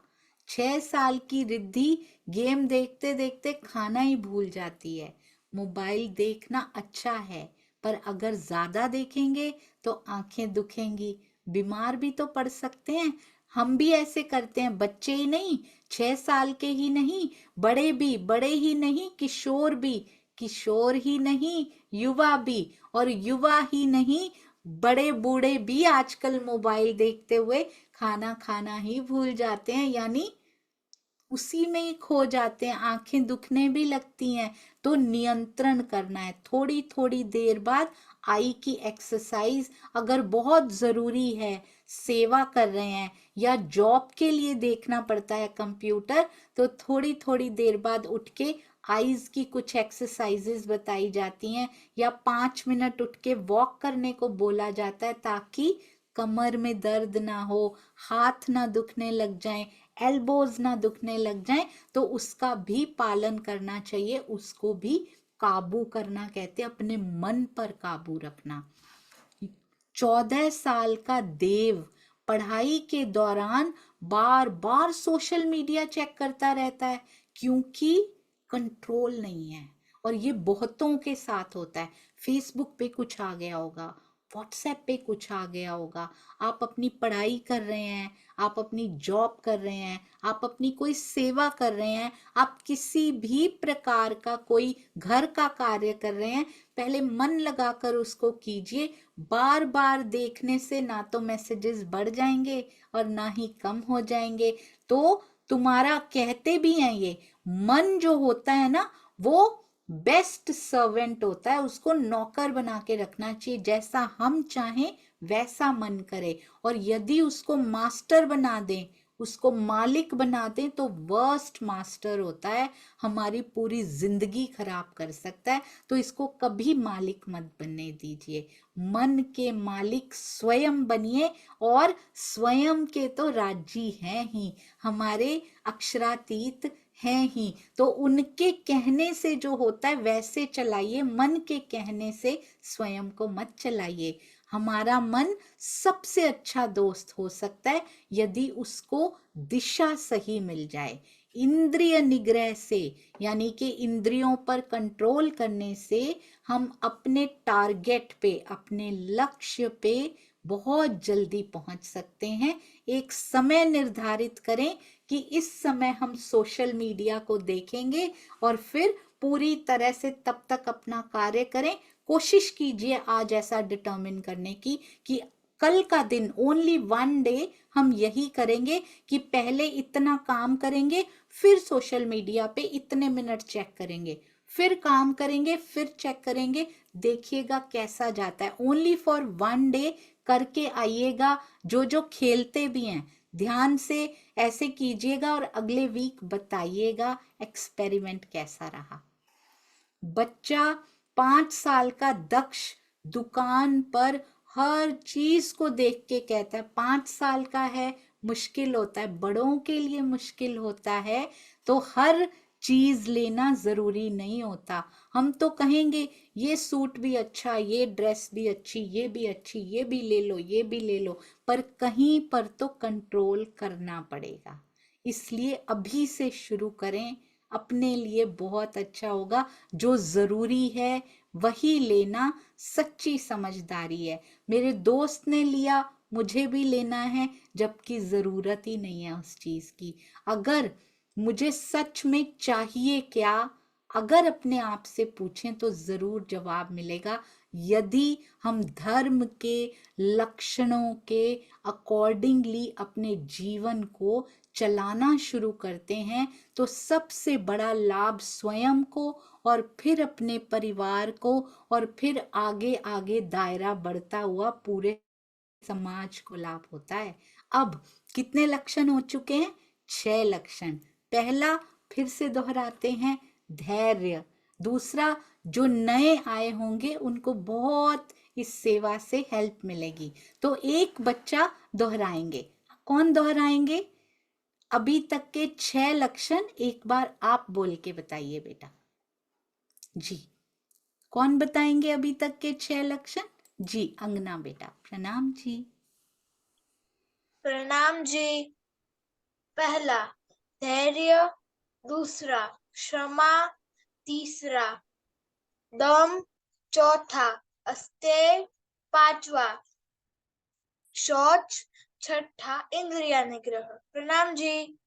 6 साल की रिद्धि गेम देखते देखते खाना ही भूल जाती है। मोबाइल देखना अच्छा है, पर अगर ज्यादा देखेंगे तो आंखें दुखेंगी, बीमार भी तो पड़ सकते हैं। हम भी ऐसे करते हैं, बच्चे ही नहीं, 6 साल के ही नहीं, बड़े भी, बड़े ही नहीं, किशोर भी, किशोर ही नहीं, युवा भी, और युवा ही नहीं, बड़े बूढ़े भी आजकल मोबाइल देखते हुए खाना खाना ही भूल जाते हैं, यानी उसी में ही खो जाते हैं, आंखें दुखने भी लगती हैं। तो नियंत्रण करना है। थोड़ी थोड़ी देर बाद आई की एक्सरसाइज, अगर बहुत जरूरी है, सेवा कर रहे हैं या जॉब के लिए देखना पड़ता है कंप्यूटर, तो थोड़ी थोड़ी देर बाद उठ के आईज की कुछ एक्सरसाइजेस बताई जाती हैं, या 5 मिनट उठ के वॉक करने को बोला जाता है, ताकि कमर में दर्द ना हो, हाथ ना दुखने लग जाएं, एल्बोज ना दुखने लग जाएं। तो उसका भी पालन करना चाहिए, उसको भी काबू करना कहते हैं, अपने मन पर काबू रखना। 14 साल का देव पढ़ाई के दौरान बार बार सोशल मीडिया चेक करता रहता है, क्योंकि कंट्रोल नहीं है। और ये बहुतों के साथ होता है। फेसबुक पे कुछ आ गया होगा, व्हाट्सएप पे कुछ आ गया होगा, आप अपनी पढ़ाई कर रहे हैं, आप अपनी जॉब कर रहे हैं, आप अपनी कोई सेवा कर रहे हैं, आप किसी भी प्रकार का कोई घर का कार्य कर रहे हैं, पहले मन लगाकर उसको कीजिए। बार बार देखने से ना तो मैसेजेस बढ़ जाएंगे और ना ही कम हो जाएंगे। तो तुम्हारा, कहते भी हैं ये, मन जो होता है ना, वो बेस्ट सर्वेंट होता है, उसको नौकर बना के रखना चाहिए, जैसा हम चाहें वैसा मन करे। और यदि उसको मास्टर बना दें, उसको मालिक बना दें, तो वर्स्ट मास्टर होता है, हमारी पूरी जिंदगी खराब कर सकता है। तो इसको कभी मालिक मत बनने दीजिए। मन के मालिक स्वयं बनिए, और स्वयं के तो राजी हैं ही, हमारे अक्षरातीत हैं ही। तो उनके कहने से जो होता है वैसे चलाइए, मन के कहने से स्वयं को मत चलाइए। हमारा मन सबसे अच्छा दोस्त हो सकता है यदि उसको दिशा सही मिल जाए। इंद्रिय निग्रह से, यानी कि इंद्रियों पर कंट्रोल करने से, हम अपने टारगेट पे, अपने लक्ष्य पे बहुत जल्दी पहुंच सकते हैं। एक समय निर्धारित करें कि इस समय हम सोशल मीडिया को देखेंगे, और फिर पूरी तरह से तब तक अपना कार्य करें। कोशिश कीजिए आज ऐसा डिटर्मिन करने की कि कल का दिन, ओनली 1 डे हम यही करेंगे कि पहले इतना काम करेंगे, फिर सोशल मीडिया पे इतने मिनट चेक करेंगे, फिर काम करेंगे, फिर चेक करेंगे। देखिएगा कैसा जाता है। ओनली फॉर 1 डे करके आइएगा। जो जो खेलते भी हैं ध्यान से ऐसे कीजिएगा, और अगले वीक बताइएगा एक्सपेरिमेंट कैसा रहा। बच्चा 5 साल का दक्ष दुकान पर हर चीज को देख के कहता है। 5 साल का है, मुश्किल होता है, बड़ों के लिए मुश्किल होता है, तो हर चीज लेना जरूरी नहीं होता। हम तो कहेंगे ये सूट भी अच्छा, ये ड्रेस भी अच्छी, ये भी अच्छी, ये भी ले लो, ये भी ले लो, पर कहीं पर तो कंट्रोल करना पड़ेगा। इसलिए अभी से शुरू करें, अपने लिए बहुत अच्छा होगा। जो जरूरी है वही लेना सच्ची समझदारी है। मेरे दोस्त ने लिया, मुझे भी लेना है, जबकि जरूरत ही नहीं है उस चीज की। अगर मुझे सच में चाहिए क्या, अगर अपने आप से पूछें तो जरूर जवाब मिलेगा। यदि हम धर्म के लक्षणों के अकॉर्डिंगली अपने जीवन को चलाना शुरू करते हैं, तो सबसे बड़ा लाभ स्वयं को और फिर अपने परिवार को और फिर आगे आगे दायरा बढ़ता हुआ पूरे समाज को लाभ होता है। अब कितने लक्षण हो चुके हैं? 6 लक्षण। पहला फिर से दोहराते हैं, धैर्य। दूसरा, जो नए आए होंगे उनको बहुत इस सेवा से हेल्प मिलेगी। तो एक बच्चा दोहराएंगे। कौन दोहराएंगे? अभी तक के 6 लक्षण एक बार आप बोल के बताइए बेटा। जी, कौन बताएंगे अभी तक के 6 लक्षण? जी, अंगना बेटा। प्रणाम जी। प्रणाम जी। पहला धैर्य, दूसरा क्षमा, तीसरा दम, चौथा अस्तेय, पांचवा शौच, छठा इंद्रिया निग्रह। प्रणाम जी।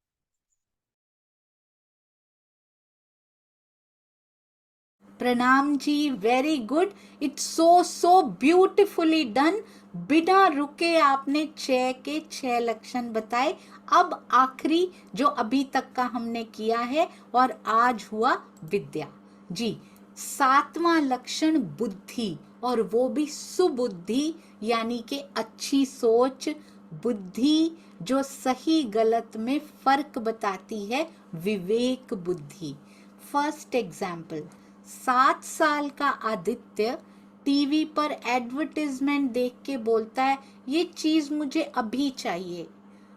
प्रणाम जी, very good. It's so beautifully done. बिना रुके आपने 6 के 6 लक्षण बताए। अब आखिरी जो अभी तक का हमने किया है और आज हुआ विद्या। जी, 7वां लक्षण बुद्धि, और वो भी सुबुद्धि, यानी कि अच्छी सोच, बुद्धि जो सही गलत में फर्क बताती है, विवेक बुद्धि। फर्स्ट एग्जाम्पल, 7 साल का आदित्य टीवी पर एडवर्टाइजमेंट देख के बोलता है ये चीज मुझे अभी चाहिए।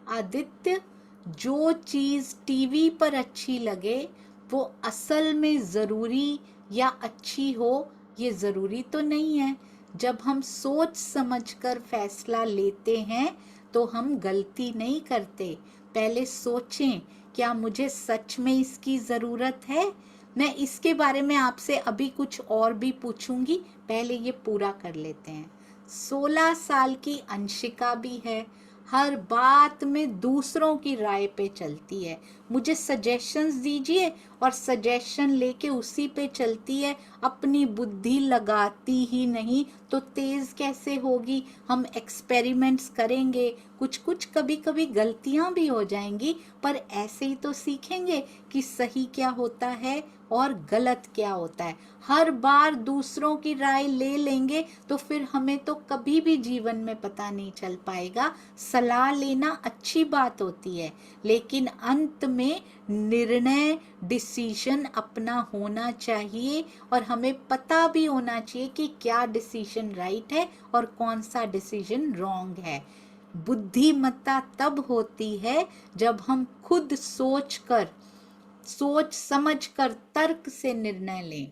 आदित्य, जो चीज टीवी पर अच्छी लगे वो असल में जरूरी या अच्छी हो ये जरूरी तो नहीं है। जब हम सोच समझकर फैसला लेते हैं तो हम गलती नहीं करते। पहले सोचें, क्या मुझे सच में इसकी जरूरत है? मैं इसके बारे में आपसे अभी कुछ और भी पूछूंगी, पहले ये पूरा कर लेते हैं। 16 साल की अंशिका भी है, हर बात में दूसरों की राय पे चलती है। मुझे सजेशंस दीजिए और सजेशन लेके उसी पे चलती है, अपनी बुद्धि लगाती ही नहीं। तो तेज कैसे होगी? हम एक्सपेरिमेंट्स करेंगे, कुछ कुछ कभी कभी गलतियां भी हो जाएंगी, पर ऐसे ही तो सीखेंगे कि सही क्या होता है और गलत क्या होता है। हर बार दूसरों की राय ले लेंगे तो फिर हमें तो कभी भी जीवन में पता नहीं चल पाएगा। सलाह लेना अच्छी बात होती है, लेकिन अंत में निर्णय, डिसीजन अपना होना चाहिए और हमें पता भी होना चाहिए कि क्या डिसीजन राइट है और कौन सा डिसीजन रॉन्ग है। बुद्धिमत्ता तब होती है जब हम खुद सोच समझ कर तर्क से निर्णय लें।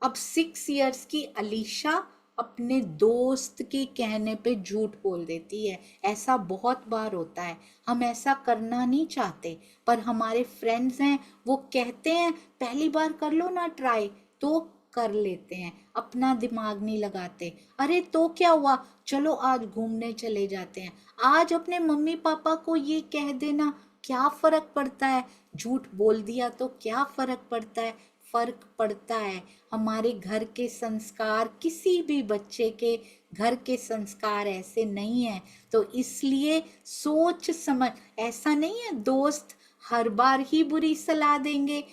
अब 6 इयर्स की अलीशा अपने दोस्त के कहने पे झूठ बोल देती है। ऐसा बहुत बार होता है। हम ऐसा करना नहीं चाहते, पर हमारे फ्रेंड्स हैं, वो कहते हैं पहली बार कर लो ना ट्राई, तो कर लेते हैं, अपना दिमाग नहीं लगाते। अरे तो क्या हुआ, चलो आज घूमने चले जाते हैं। आज अपने मम्मी पापा को ये कह देना, क्या फर्क पड़ता है? झूठ बोल दिया तो क्या फर्क पड़ता है? फर्क पड़ता है। हमारे घर के संस्कार, किसी भी बच्चे के घर के संस्कार ऐसे नहीं है। तो इसलिए सोच समझ, ऐसा नहीं है दोस्त हर बार ही बुरी सलाह देंगे।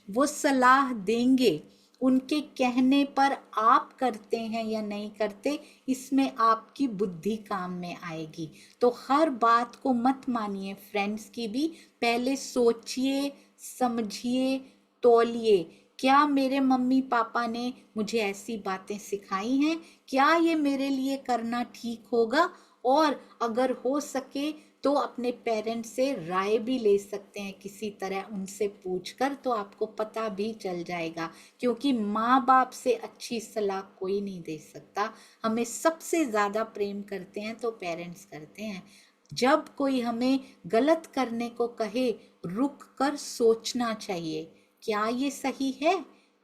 वो सलाह देंगे, उनके कहने पर आप करते हैं या नहीं करते, इसमें आपकी बुद्धि काम में आएगी। तो हर बात को मत मानिए, फ्रेंड्स की भी। पहले सोचिए, समझिए, तौलिए क्या मेरे मम्मी पापा ने मुझे ऐसी बातें सिखाई हैं, क्या ये मेरे लिए करना ठीक होगा। और अगर हो सके तो अपने पेरेंट्स से राय भी ले सकते हैं, किसी तरह उनसे पूछकर, तो आपको पता भी चल जाएगा। क्योंकि माँ बाप से अच्छी सलाह कोई नहीं दे सकता। हमें सबसे ज़्यादा प्रेम करते हैं तो पेरेंट्स करते हैं। जब कोई हमें गलत करने को कहे, रुक कर सोचना चाहिए, क्या ये सही है।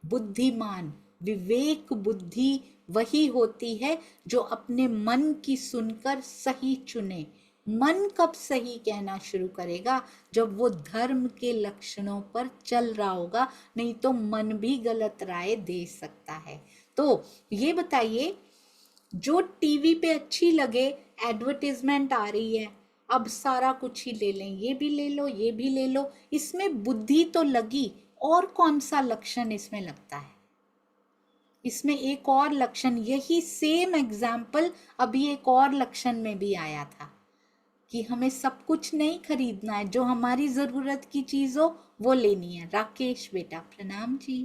बुद्धिमान, विवेक बुद्धि वही होती है जो अपने मन की सुनकर सही चुने। मन कब सही कहना शुरू करेगा, जब वो धर्म के लक्षणों पर चल रहा होगा, नहीं तो मन भी गलत राय दे सकता है। तो ये बताइए, जो टीवी पे अच्छी लगे, एडवर्टीजमेंट आ रही है, अब सारा कुछ ही ले लें, ये भी ले लो, ये भी ले लो, इसमें बुद्धि तो लगी, और कौन सा लक्षण इसमें लगता है। इसमें एक और लक्षण, यही सेम एग्जाम्पल अभी एक और लक्षण में भी आया था कि हमें सब कुछ नहीं खरीदना है, जो हमारी जरूरत की चीज हो वो लेनी है। राकेश बेटा प्रणाम जी।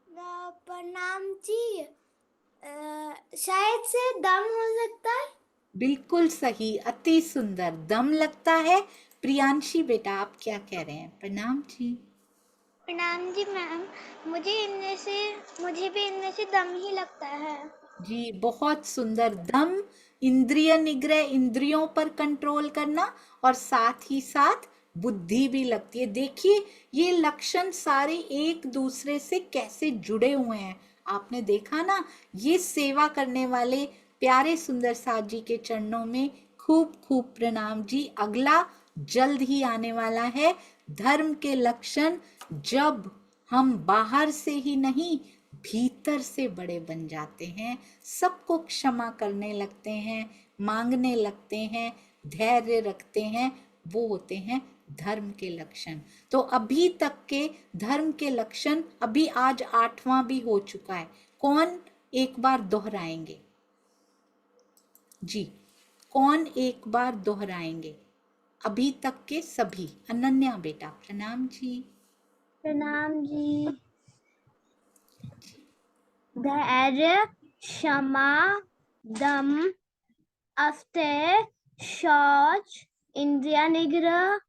प्रणाम जी। शायद से दम हो सकता है। बिल्कुल सही, अति सुंदर, दम लगता है। प्रियांशी बेटा आप क्या कह रहे हैं। प्रणाम जी। प्रणाम जी मैम, मुझे भी इनमें से दम ही लगता है। जी बहुत सुंदर। दम, इंद्रिय निग्रह, इंद्रियों पर कंट्रोल करना, और साथ ही साथ बुद्धि भी लगती है। देखिए ये लक्षण सारे एक दूसरे से कैसे जुड़े हुए हैं। आपने देखा ना, ये सेवा करने वाले प्यारे सुंदर साथ जी के चरणों में खूब खूब प्रणाम जी। अगला जल्द ही आने वाला है, धर्म के लक्षण, जब हम बाहर से ही नहीं भीतर से बड़े बन जाते हैं, सबको क्षमा करने लगते हैं, मांगने लगते हैं, धैर्य रखते हैं, वो होते हैं धर्म के लक्षण। तो अभी तक के धर्म के लक्षण, अभी आज 8वां भी हो चुका है, कौन एक बार दोहराएंगे जी, कौन एक बार दोहराएंगे अभी तक के सभी। अनन्या बेटा प्रणाम जी। प्रणाम जी। धैर्य, क्षमा, दम, अस्तेय, शौच, इंद्रिय निग्रह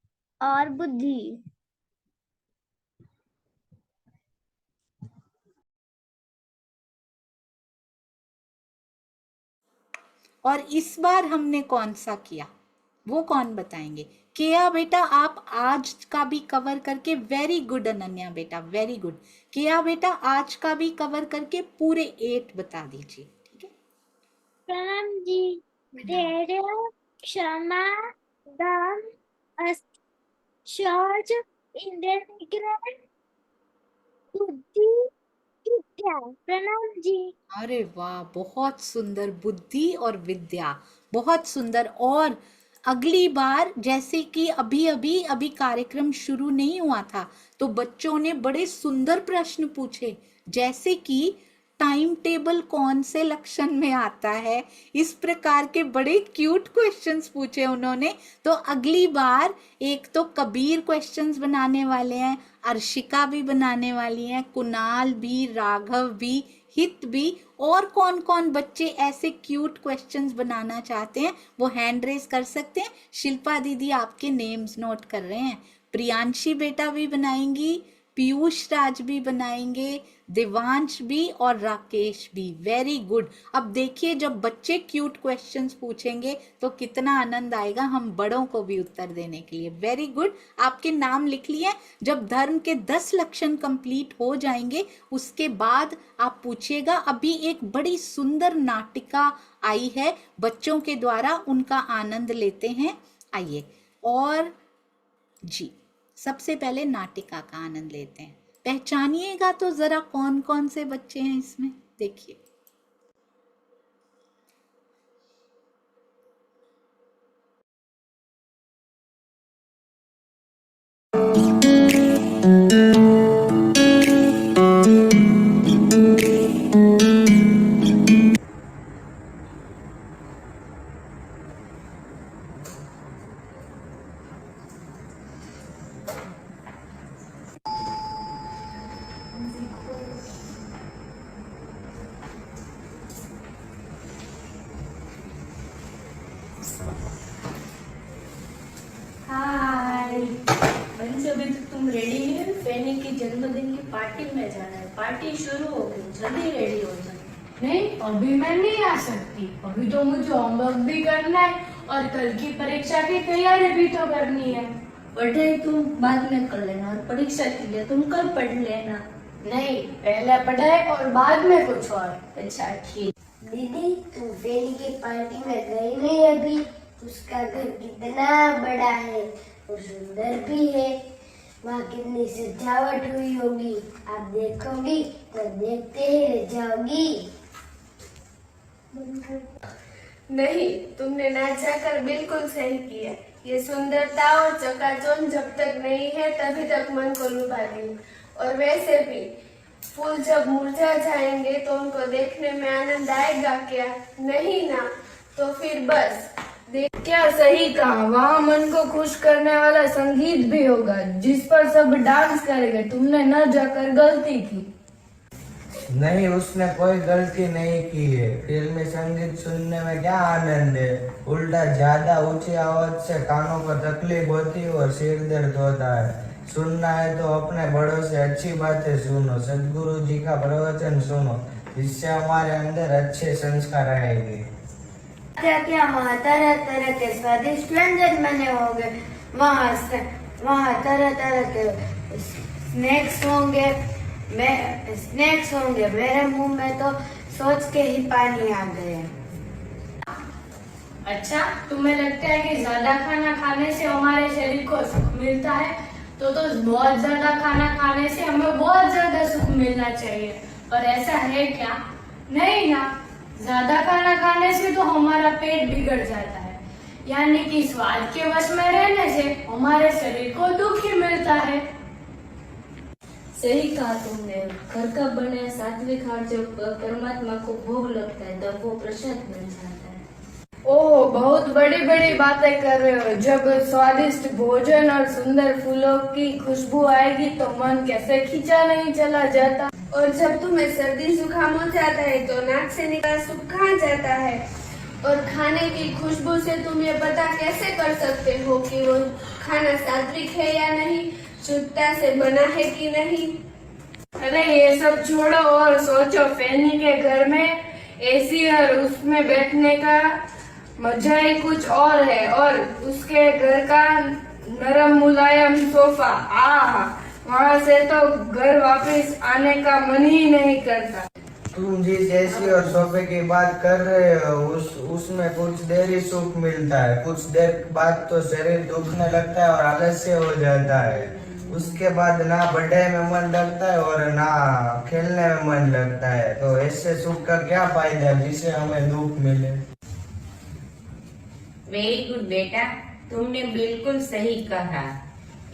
और बुद्धि। और इस बार हमने कौन सा किया, वो कौन बताएंगे। किया बेटा आप आज का भी कवर करके, वेरी गुड अनन्या बेटा, वेरी गुड। किया बेटा आज का भी कवर करके पूरे 8 बता दीजिए, ठीक है। प्रणाम जी। धैर्य, क्षमा, दम, शौच, इंद्रिय निग्रह, बुद्धि, विद्या। प्रणाम जी। अरे वाह बहुत सुंदर, बुद्धि और विद्या, बहुत सुंदर। और अगली बार, जैसे कि अभी कार्यक्रम शुरू नहीं हुआ था, तो बच्चों ने बड़े सुंदर प्रश्न पूछे, जैसे कि टाइम टेबल कौन से लक्षण में आता है, इस प्रकार के बड़े क्यूट क्वेश्चंस पूछे उन्होंने। तो अगली बार एक तो कबीर क्वेश्चंस बनाने वाले हैं, अर्शिका भी बनाने वाली हैं, कुणाल भी, राघव भी, हित भी, और कौन कौन बच्चे ऐसे क्यूट क्वेश्चंस बनाना चाहते हैं वो हैंड रेज कर सकते हैं। शिल्पा दीदी आपके नेम्स नोट कर रहे हैं। प्रियांशी बेटा भी बनाएंगी, पीयूष राज भी बनाएंगे, देवांश भी और राकेश भी। Very good. अब देखिए जब बच्चे क्यूट क्वेश्चंस पूछेंगे तो कितना आनंद आएगा हम बड़ों को भी उत्तर देने के लिए। वेरी गुड, आपके नाम लिख लिए। जब धर्म के 10 लक्षण कंप्लीट हो जाएंगे उसके बाद आप पूछिएगा। अभी एक बड़ी सुंदर नाटिका आई है बच्चों के द्वारा, उनका आनंद लेते हैं। आइए, और जी सबसे पहले नाटिका का आनंद लेते हैं। पहचानिएगा तो जरा कौन कौन से बच्चे हैं इसमें, देखिए। तुम रेडी है? फैनी की जन्मदिन की पार्टी में जाना है। पार्टी शुरू हो गई, जल्दी रेडी हो जाए। नहीं, अभी मैं नहीं आ सकती। अभी तो मुझे होमवर्क भी करना है और कल की परीक्षा की तैयारी भी तो करनी है। पढ़ाई तुम बाद में कर लेना और परीक्षा के लिए तुम कल पढ़ लेना। नहीं, पहले पढ़ाई और बाद में कुछ और। अच्छा ठीक। दीदी, तुम फैनी की पार्टी में गई नहीं अभी? उसका घर कितना बड़ा है और सुंदर भी है। वहाँ कितनी सजावट हुई होगी, आप देखोगी तो देखते ही रह जाओगी। नहीं, तुमने ना जाकर बिल्कुल सही किया। ये सुंदरता और चकाचौंध जब तक नहीं है तभी तक मन को लुभा देगी। और वैसे भी फूल जब मुरझा जाएंगे तो उनको देखने में आनंद आएगा क्या? नहीं ना, तो फिर बस क्या सही कहा, वहाँ मन को खुश करने वाला संगीत भी होगा जिस पर सब डांस करेंगे। तुमने न जाकर गलती की। नहीं, उसने कोई गलती नहीं की है। फिल्मी संगीत सुनने में क्या आनंद है। उल्टा ज्यादा ऊंची आवाज से कानों को तकलीफ होती है और सिर दर्द होता है। सुनना है तो अपने बड़ों से अच्छी बातें सुनो, सदगुरु जी का प्रवचन सुनो, जिससे हमारे अंदर अच्छे संस्कार आएंगे। क्या क्या वहाँ तरह तरह के स्वादिष्ट व्यंजन बने होंगे। वहाँ तरह तरह के स्नैक्स होंगे। मेरे मुंह में तो सोच के ही पानी आ गया। अच्छा, तुम्हें लगता है कि ज्यादा खाना खाने से हमारे शरीर को सुख मिलता है? तो बहुत ज्यादा खाना खाने से हमें बहुत ज्यादा सुख मिलना चाहिए। और ऐसा है क्या? नहीं ना, ज्यादा खाना खाने से तो हमारा पेट बिगड़ जाता है, यानी कि स्वाद के वश में रहने से हमारे शरीर को दुख ही मिलता है। सही कहा तुमने। घर का बने सात्विक आहार जब परमात्मा को भोग लगता है तब वो प्रसाद बन जाता है। ओह, बहुत बड़ी बड़ी बातें कर रहे हो। जब स्वादिष्ट भोजन और सुंदर फूलों की खुशबू आएगी तो मन कैसे खींचा नहीं चला जाता। और जब तुम्हें सर्दी जुकाम हो जाता है तो नाक से निकला सूखा जाता है। और खाने की खुशबू से तुम ये पता कैसे कर सकते हो कि वो खाना सात्विक है या नहीं, शुद्धता से बना है कि नहीं? अरे ये सब छोड़ो और सोचो, फैनी के घर में एसी और उसमें बैठने का मजा ही कुछ और है। और उसके घर का नरम मुलायम सोफा, आहा, वहाँ से तो घर वापस आने का मन ही नहीं करता। तुम जिस एसी और सोफे की बात कर रहे हो उसमें कुछ देर ही सुख मिलता है। कुछ देर बाद तो शरीर दुखने लगता है और आलस्य हो जाता है। उसके बाद ना पढ़ाई में मन लगता है और ना खेलने में मन लगता है। तो ऐसे सुख का क्या फायदा जिसे हमें दुख मिले। वेरी गुड बेटा, तुमने बिल्कुल सही कहा।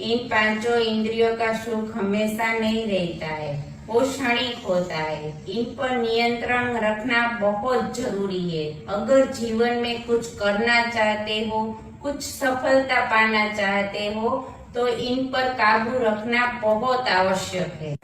इन पांचों इंद्रियों का सुख हमेशा नहीं रहता है, वो क्षणिक होता है। इन पर नियंत्रण रखना बहुत जरूरी है। अगर जीवन में कुछ करना चाहते हो, कुछ सफलता पाना चाहते हो तो इन पर काबू रखना बहुत आवश्यक है।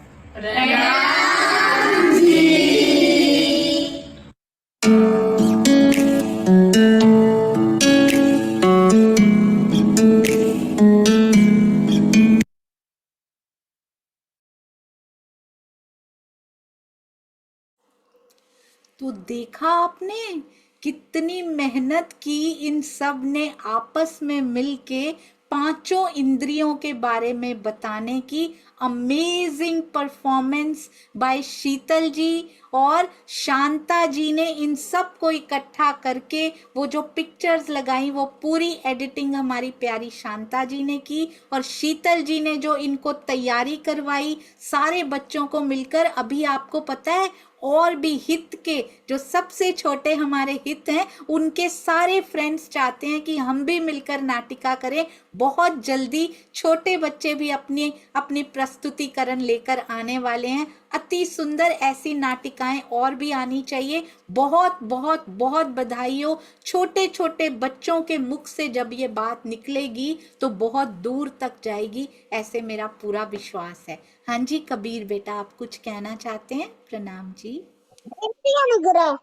तो देखा आपने कितनी मेहनत की इन सब ने आपस में मिलके पांचों इंद्रियों के बारे में बताने की। अमेजिंग परफॉर्मेंस बाय शीतल जी और शांता जी ने इन सब को इकट्ठा करके वो जो पिक्चर्स लगाई वो पूरी एडिटिंग हमारी प्यारी शांता जी ने की। और शीतल जी ने जो इनको तैयारी करवाई सारे बच्चों को मिलकर। अभी आपको पता है और भी हित के जो सबसे छोटे हमारे हित हैं उनके सारे फ्रेंड्स चाहते हैं कि हम भी मिलकर नाटिका करें। बहुत जल्दी छोटे बच्चे भी अपनी अपनी प्रस्तुतिकरण लेकर आने वाले हैं। अति सुंदर ऐसी नाटिकाएं और भी आनी चाहिए। बहुत बहुत बहुत बधाई हो। छोटे छोटे बच्चों के मुख से जब ये बात निकलेगी तो बहुत दूर तक जाएगी, ऐसे मेरा पूरा विश्वास है। हाँ जी कबीर बेटा, आप कुछ कहना चाहते हैं? प्रणाम जी। इंद्रिय निग्रह।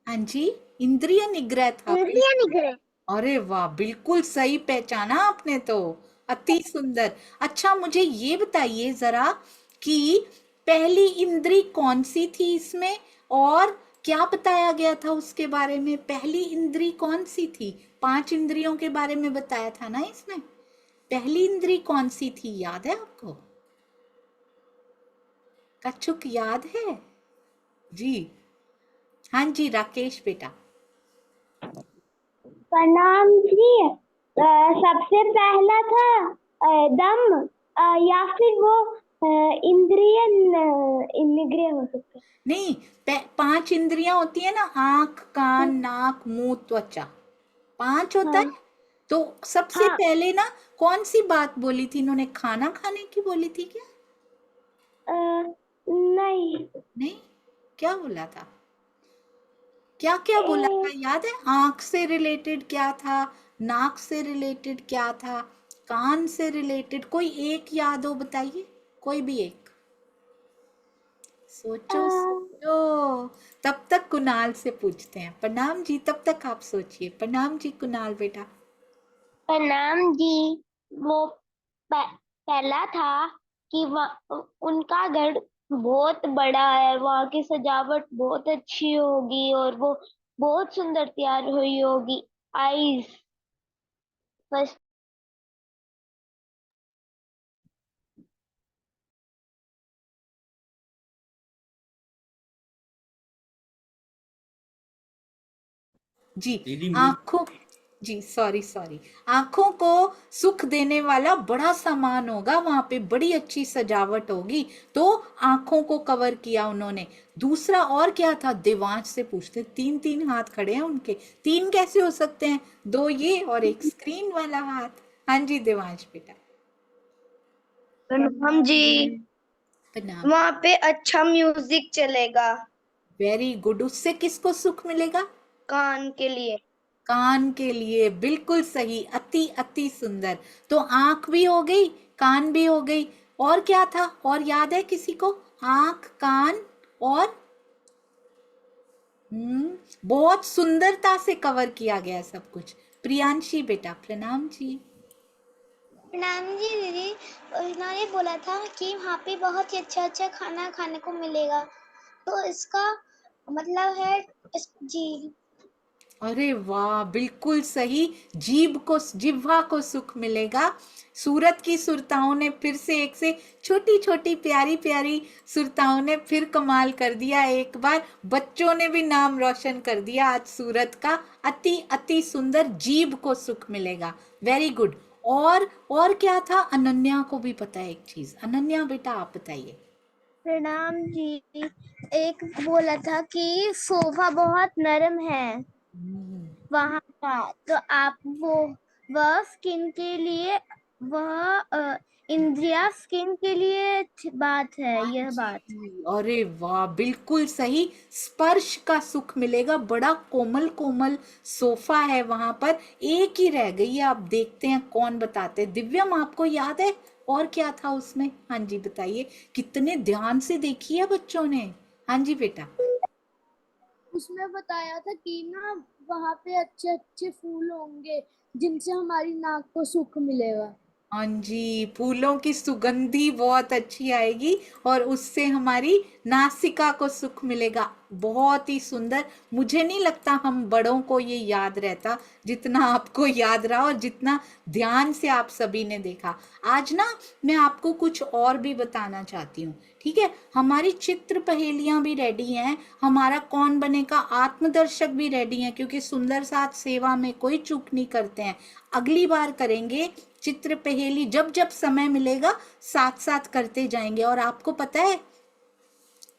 हाँ जी, इंद्रिय निग्रह था। इंद्रिय निग्रह। अरे वाह, बिल्कुल सही पहचाना आपने तो। अति सुंदर। अच्छा मुझे ये बताइए जरा कि पहली इंद्री कौन सी थी इसमें, और क्या बताया गया था उसके बारे में? पहली इंद्री कौन सी थी? 5 इंद्रियों के बारे में बताया था ना इसमें। पहली इंद्री कौन सी थी, याद है आपको? कच्छुक याद है जी? हाँ जी राकेश बेटा। प्रणाम जी। सबसे पहला था दम, या फिर वो इंद्रिय इंद्रिय हो सकते हैं। नहीं, 5 इंद्रियां होती है ना, आंख कान नाक मुंह त्वचा, 5 होता है। तो सबसे पहले ना कौन सी बात बोली थी इन्होंने? खाना खाने की बोली थी क्या? नहीं। नहीं, क्या बोला था? क्या क्या बोला था याद है? आंख से रिलेटेड क्या था, नाक से रिलेटेड क्या था, कान से रिलेटेड कोई एक याद हो बताइए, कोई भी एक। सोचो सोचो, तब तक कुणाल से पूछते हैं। प्रणाम जी, तब तक आप सोचिए। प्रणाम जी कुणाल बेटा। प्रणाम जी। वो पहला था कि उनका घर बहुत बड़ा है, वहाँ की सजावट बहुत अच्छी होगी और वो बहुत सुंदर तैयार हुई होगी। Eyes first. जी आंखों, जी सॉरी सॉरी, आंखों को सुख देने वाला बड़ा सामान होगा वहां पे, बड़ी अच्छी सजावट होगी, तो आंखों को कवर किया उन्होंने। दूसरा और क्या था? देवांश से पूछते। 3 हाथ खड़े हैं उनके, 3 कैसे हो सकते हैं? 2 ये और एक स्क्रीन वाला हाथ। हाँ जी देवांश बेटा। प्रणाम जी। प्रणाम। वहाँ पे अच्छा म्यूजिक चलेगा। Very good. उससे किसको सुख मिलेगा? कान के लिए। कान के लिए, बिल्कुल सही, अति अति सुंदर। तो आंख भी हो गई, कान भी हो गई, और क्या था? और याद है किसी को? आंख कान और बहुत सुंदरता से कवर किया गया सब कुछ। प्रियांशी बेटा। प्रणाम जी। प्रणाम जी दीदी। उन्होंने बोला था कि वहाँ पे बहुत ही अच्छा अच्छा खाना खाने को मिलेगा, तो इसका मतलब है जी। अरे वाह, बिल्कुल सही। जिह्वा को सुख मिलेगा। सूरत की सुरताओं ने फिर से, एक से छोटी छोटी प्यारी प्यारी सुरताओं ने फिर कमाल कर दिया। एक बार बच्चों ने भी नाम रोशन कर दिया आज सूरत का। अति अति सुंदर, जीभ को सुख मिलेगा। Very good. और क्या था? अनन्या को भी पता है एक चीज। अनन्या बेटा आप बताइए। प्रणाम जी। एक बोला था कि सोफा बहुत नरम है वहाँ का, तो आप वह स्किन के लिए, वह इंद्रिया स्किन के लिए बात है, यह बात। अरे वाह, बिल्कुल सही। स्पर्श का सुख मिलेगा। बड़ा कोमल कोमल सोफा है वहां पर। एक ही रह गई है, आप देखते हैं कौन बताते। दिव्यम आपको याद है और क्या था उसमें? हाँ जी बताइए, कितने ध्यान से देखी है बच्चों ने। हाँ जी बेटा। उसमें बताया था कि ना वहाँ पे अच्छे अच्छे फूल होंगे जिनसे हमारी नाक को सुख मिलेगा। हाँ जी, फूलों की सुगंधी बहुत अच्छी आएगी और उससे हमारी नासिका को सुख मिलेगा। बहुत ही सुंदर। मुझे नहीं लगता हम बड़ों को ये याद रहता जितना आपको याद रहा और जितना ध्यान से आप सभी ने देखा। आज ना मैं आपको कुछ और भी बताना चाहती हूँ, ठीक है? हमारी चित्र पहेलियां भी रेडी हैं, हमारा कौन बनेगा आत्मदर्शक भी रेडी है, क्योंकि सुंदर साथ सेवा में कोई चूक नहीं करते हैं। अगली बार करेंगे चित्र पहेली, जब जब समय मिलेगा साथ साथ करते जाएंगे। और आपको पता है,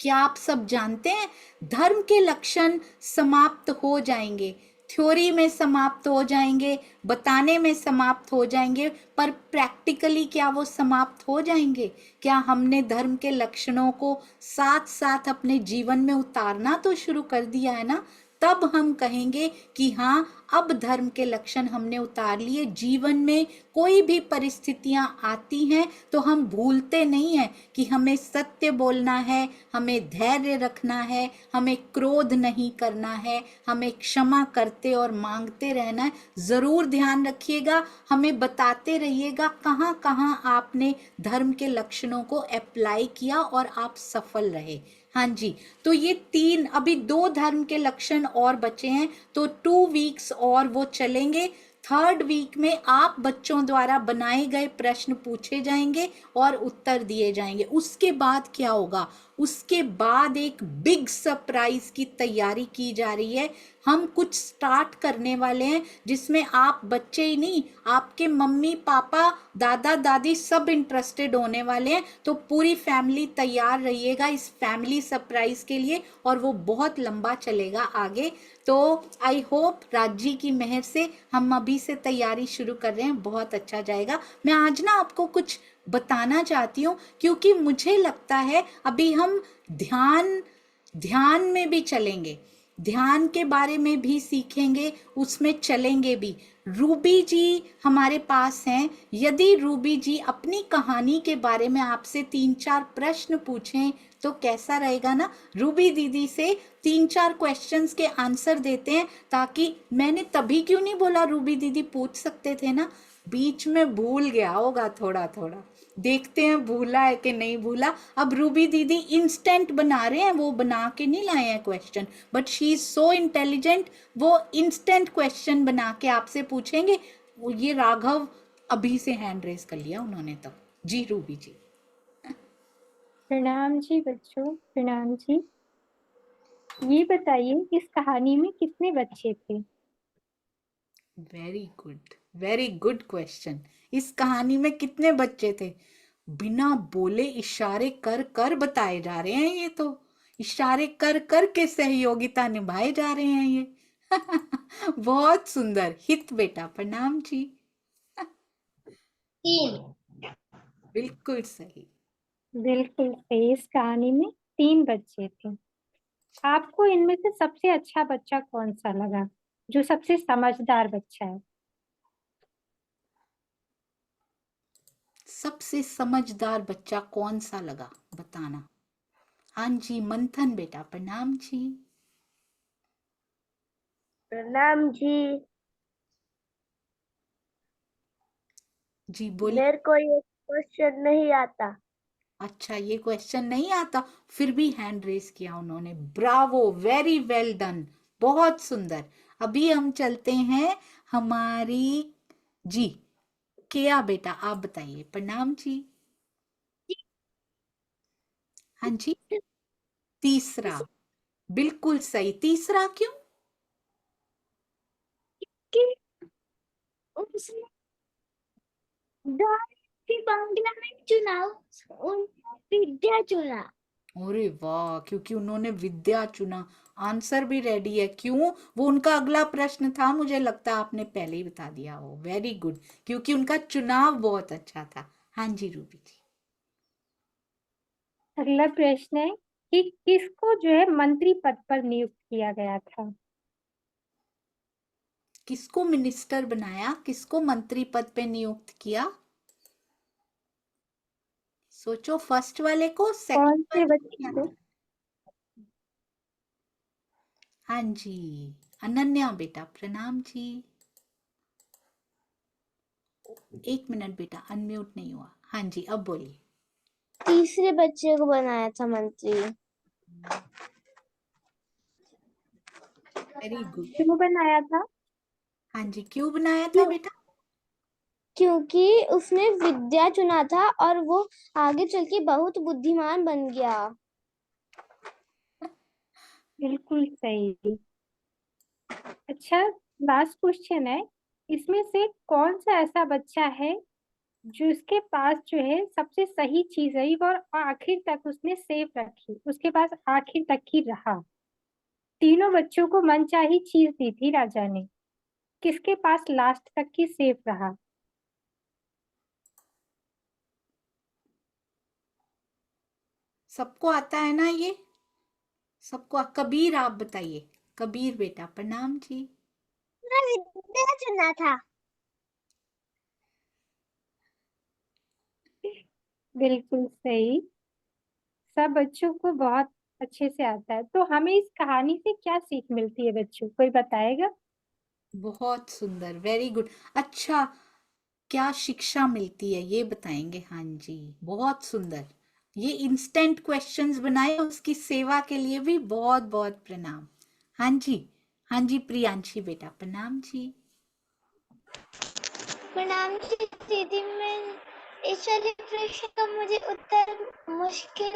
क्या आप सब जानते हैं धर्म के लक्षण समाप्त हो जाएंगे, थ्योरी में समाप्त हो जाएंगे, बताने में समाप्त हो जाएंगे, पर प्रैक्टिकली क्या वो समाप्त हो जाएंगे? क्या हमने धर्म के लक्षणों को साथ साथ अपने जीवन में उतारना तो शुरू कर दिया है ना? तब हम कहेंगे कि हाँ अब धर्म के लक्षण हमने उतार लिए। जीवन में कोई भी परिस्थितियां आती हैं तो हम भूलते नहीं हैं कि हमें सत्य बोलना है, हमें धैर्य रखना है, हमें क्रोध नहीं करना है, हमें क्षमा करते और मांगते रहना है। जरूर ध्यान रखिएगा, हमें बताते रहिएगा कहाँ कहाँ आपने धर्म के लक्षणों को अप्लाई किया और आप सफल रहे। हाँ जी, तो ये 3, अभी 2 धर्म के लक्षण और बचे हैं, तो 2 वीक्स और वो चलेंगे। 3rd वीक में आप बच्चों द्वारा बनाए गए प्रश्न पूछे जाएंगे और उत्तर दिए जाएंगे। उसके बाद क्या होगा, उसके बाद एक बिग सरप्राइज की तैयारी की जा रही है। हम कुछ स्टार्ट करने वाले हैं जिसमें आप बच्चे ही नहीं, आपके मम्मी पापा दादा दादी सब इंटरेस्टेड होने वाले हैं। तो पूरी फैमिली तैयार रहिएगा इस फैमिली सरप्राइज के लिए, और वो बहुत लंबा चलेगा आगे। तो आई होप राजी की मेहर से हम अभी से तैयारी शुरू कर रहे हैं, बहुत अच्छा जाएगा। मैं आज ना आपको कुछ बताना चाहती हूँ, क्योंकि मुझे लगता है अभी हम ध्यान में भी चलेंगे, ध्यान के बारे में भी सीखेंगे, उसमें चलेंगे भी। रूबी जी हमारे पास हैं। यदि रूबी जी अपनी कहानी के बारे में आपसे 3-4 प्रश्न पूछें तो कैसा रहेगा ना? रूबी दीदी से 3-4 क्वेश्चंस के आंसर देते हैं, ताकि मैंने तभी क्यों नहीं बोला रूबी दीदी पूछ सकते थे ना, बीच में भूल गया होगा थोड़ा थोड़ा, देखते हैं भूला है कि नहीं भूला। अब रूबी दीदी इंस्टेंट बना रहे हैं, वो बना के नहीं लाए हैं question, but she is so intelligent, वो इंस्टेंट क्वेश्चन बना के आपसे पूछेंगे। वो ये राघव अभी से हैंड रेस कर लिया उन्होंने तब। जी रूबी जी। प्रणाम जी बच्चों, प्रणाम जी। ये बताइए इस कहानी में कितने बच्चे थे? Very good question. इस कहानी में कितने बच्चे थे? बिना बोले इशारे कर कर बताए जा रहे हैं, ये तो इशारे कर कर के सहयोगिता निभाए जा रहे हैं ये। बहुत सुंदर। हित बेटा प्रणाम जी। 3। बिल्कुल सही। बिल्कुल सही, इस कहानी में 3 बच्चे थे। आपको इनमें से सबसे अच्छा बच्चा कौन सा लगा, जो सबसे समझदार बच्चा है? सबसे समझदार बच्चा कौन सा लगा बताना। हाँ जी मंथन बेटा प्रणाम जी। प्रणाम जी। जी बोलिए। मेरे को ये क्वेश्चन नहीं आता। अच्छा ये क्वेश्चन नहीं आता, फिर भी हैंड रेस किया उन्होंने। ब्रावो, वेरी वेल डन, बहुत सुंदर। अभी हम चलते हैं हमारी जी केया बेटा, आप बताइए। प्रणाम जी। हाँ जी, तीसरा बिल्कुल सही। तीसरा क्यों? कि उसने बांग्ला में चुनाव उन विद्या चुना। अरे वाह, क्योंकि उन्होंने विद्या चुना। आंसर भी रेडी है। क्यों? वो उनका अगला प्रश्न था, मुझे लगता है आपने पहले ही बता दिया हो। वेरी गुड, क्योंकि उनका चुनाव बहुत अच्छा था। हाँ जी रूबी जी। अगला प्रश्न है कि किसको जो है मंत्री पद पर नियुक्त किया गया था? किसको मिनिस्टर बनाया, किसको मंत्री पद पे नियुक्त किया? सोचो, फर्स्ट वाले को, सेकंड कौन से वाले बच्चे को? को? हाँ जी अनन्या बेटा प्रणाम जी। 1 मिनट बेटा, अनम्यूट नहीं हुआ। हाँ जी अब बोलिए। तीसरे बच्चे को बनाया था मंत्री। Very good. क्यों बनाया था? हाँ जी क्यों बनाया था बेटा? क्योंकि उसने विद्या चुना था और वो आगे चल के बहुत बुद्धिमान बन गया। बिल्कुल सही। अच्छा, लास्ट क्वेश्चन है, इसमें से कौन सा ऐसा बच्चा है जिसके पास जो है सबसे सही चीज है और आखिर तक उसने सेफ रखी, उसके पास आखिर तक ही रहा? तीनों बच्चों को मनचाही चीज दी थी राजा ने, किसके पास लास्ट तक ही सेफ रहा? सबको आता है ना ये? सबको? कबीर आप बताइए। कबीर बेटा प्रणाम जी। तुमने विद्या चुना था। बिल्कुल सही। सब बच्चों को बहुत अच्छे से आता है। तो हमें इस कहानी से क्या सीख मिलती है बच्चों, कोई बताएगा? बहुत सुंदर, वेरी गुड। अच्छा, क्या शिक्षा मिलती है ये बताएंगे? हाँ जी, बहुत सुंदर। ये इंस्टेंट क्वेश्चंस बनाए, उसकी सेवा के लिए भी बहुत बहुत प्रणाम। हाँ जी, हाँ जी प्रियांशी बेटा, प्रणाम जी। प्रणाम जी दीदी। मैं ईश्वरीय प्रश्न का मुझे उत्तर मुश्किल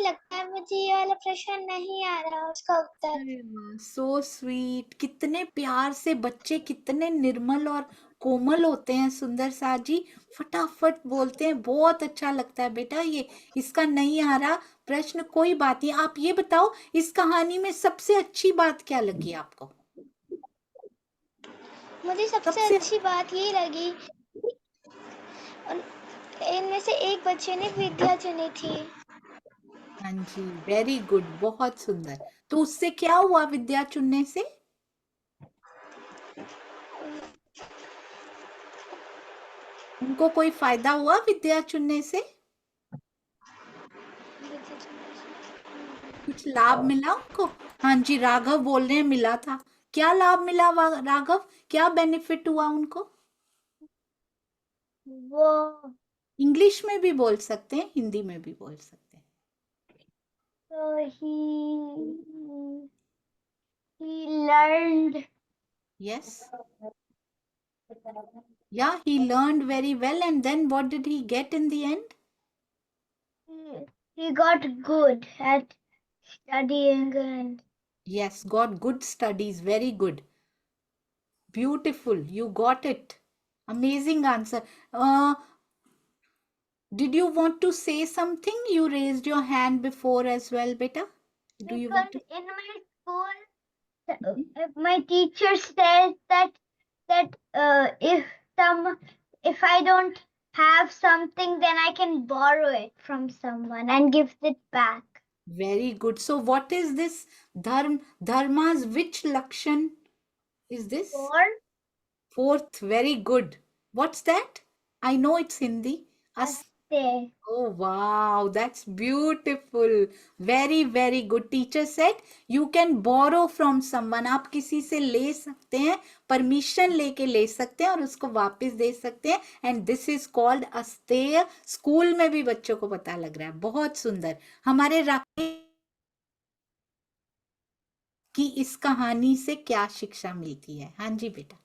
लगता है। मुझे ये वाला प्रश्न नहीं आ रहा उसका उत्तर। सो स्वीट, कितने प्यार से बच्चे, कितने निर्मल और कोमल होते हैं सुंदर सा जी, फटाफट बोलते हैं, बहुत अच्छा लगता है बेटा। ये इसका नहीं आ रहा प्रश्न, कोई बात नहीं। आप ये बताओ, इस कहानी में सबसे अच्छी बात क्या लगी आपको? मुझे सबसे सबसे अच्छी बात ये लगी, इनमें से एक बच्चे ने विद्या चुनी थी। हाँ जी, वेरी गुड, बहुत सुंदर। तो उससे क्या हुआ विद्या चुनने से? उनको कोई फायदा हुआ विद्या चुनने से? कुछ लाभ मिला उनको? हाँ जी, राघव बोल रहे हैं मिला था। क्या लाभ मिला राघव, क्या बेनिफिट हुआ उनको? वो इंग्लिश में भी बोल सकते हैं, हिंदी में भी बोल सकते हैं। तो he learned Yes. Yeah, he learned very well, and then what did he get in the end? he got good at studying and Yes, got good studies, very good. Beautiful, you got it. Amazing answer. Did you want to say something? You raised your hand before as well, beta. Do you want to? in my school my teacher says that if I don't have something, then I can borrow it from someone and give it back. Very good. So what is this dharma's which lakshan is this? Fourth, very good. What's that? I know it's Hindi. Aste. Oh wow, that's beautiful. Very very good. Teacher said you can borrow from someone. आप किसी से ले सकते हैं, permission लेके ले सकते हैं और उसको वापस दे सकते हैं। And this is called asteya. School में भी बच्चों को पता लग रहा है, बहुत सुंदर। हमारे राकेश की इस कहानी से क्या शिक्षा मिलती है? हाँ जी बेटा।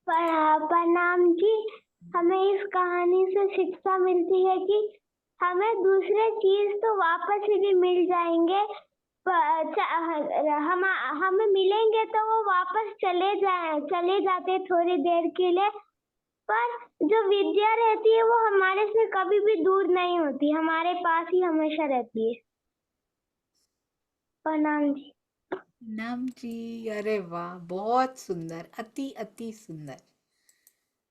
प्रणाम जी। हमें इस कहानी से शिक्षा मिलती है कि हमें दूसरे चीज तो वापस भी मिल जाएंगे, हमें मिलेंगे तो वो वापस चले जाते थोड़ी देर के लिए, पर जो विद्या रहती है वो हमारे से कभी भी दूर नहीं होती, हमारे पास ही हमेशा रहती है। प्रणाम जी। प्रणाम जी। अरे वाह, बहुत सुंदर, अति अति सुंदर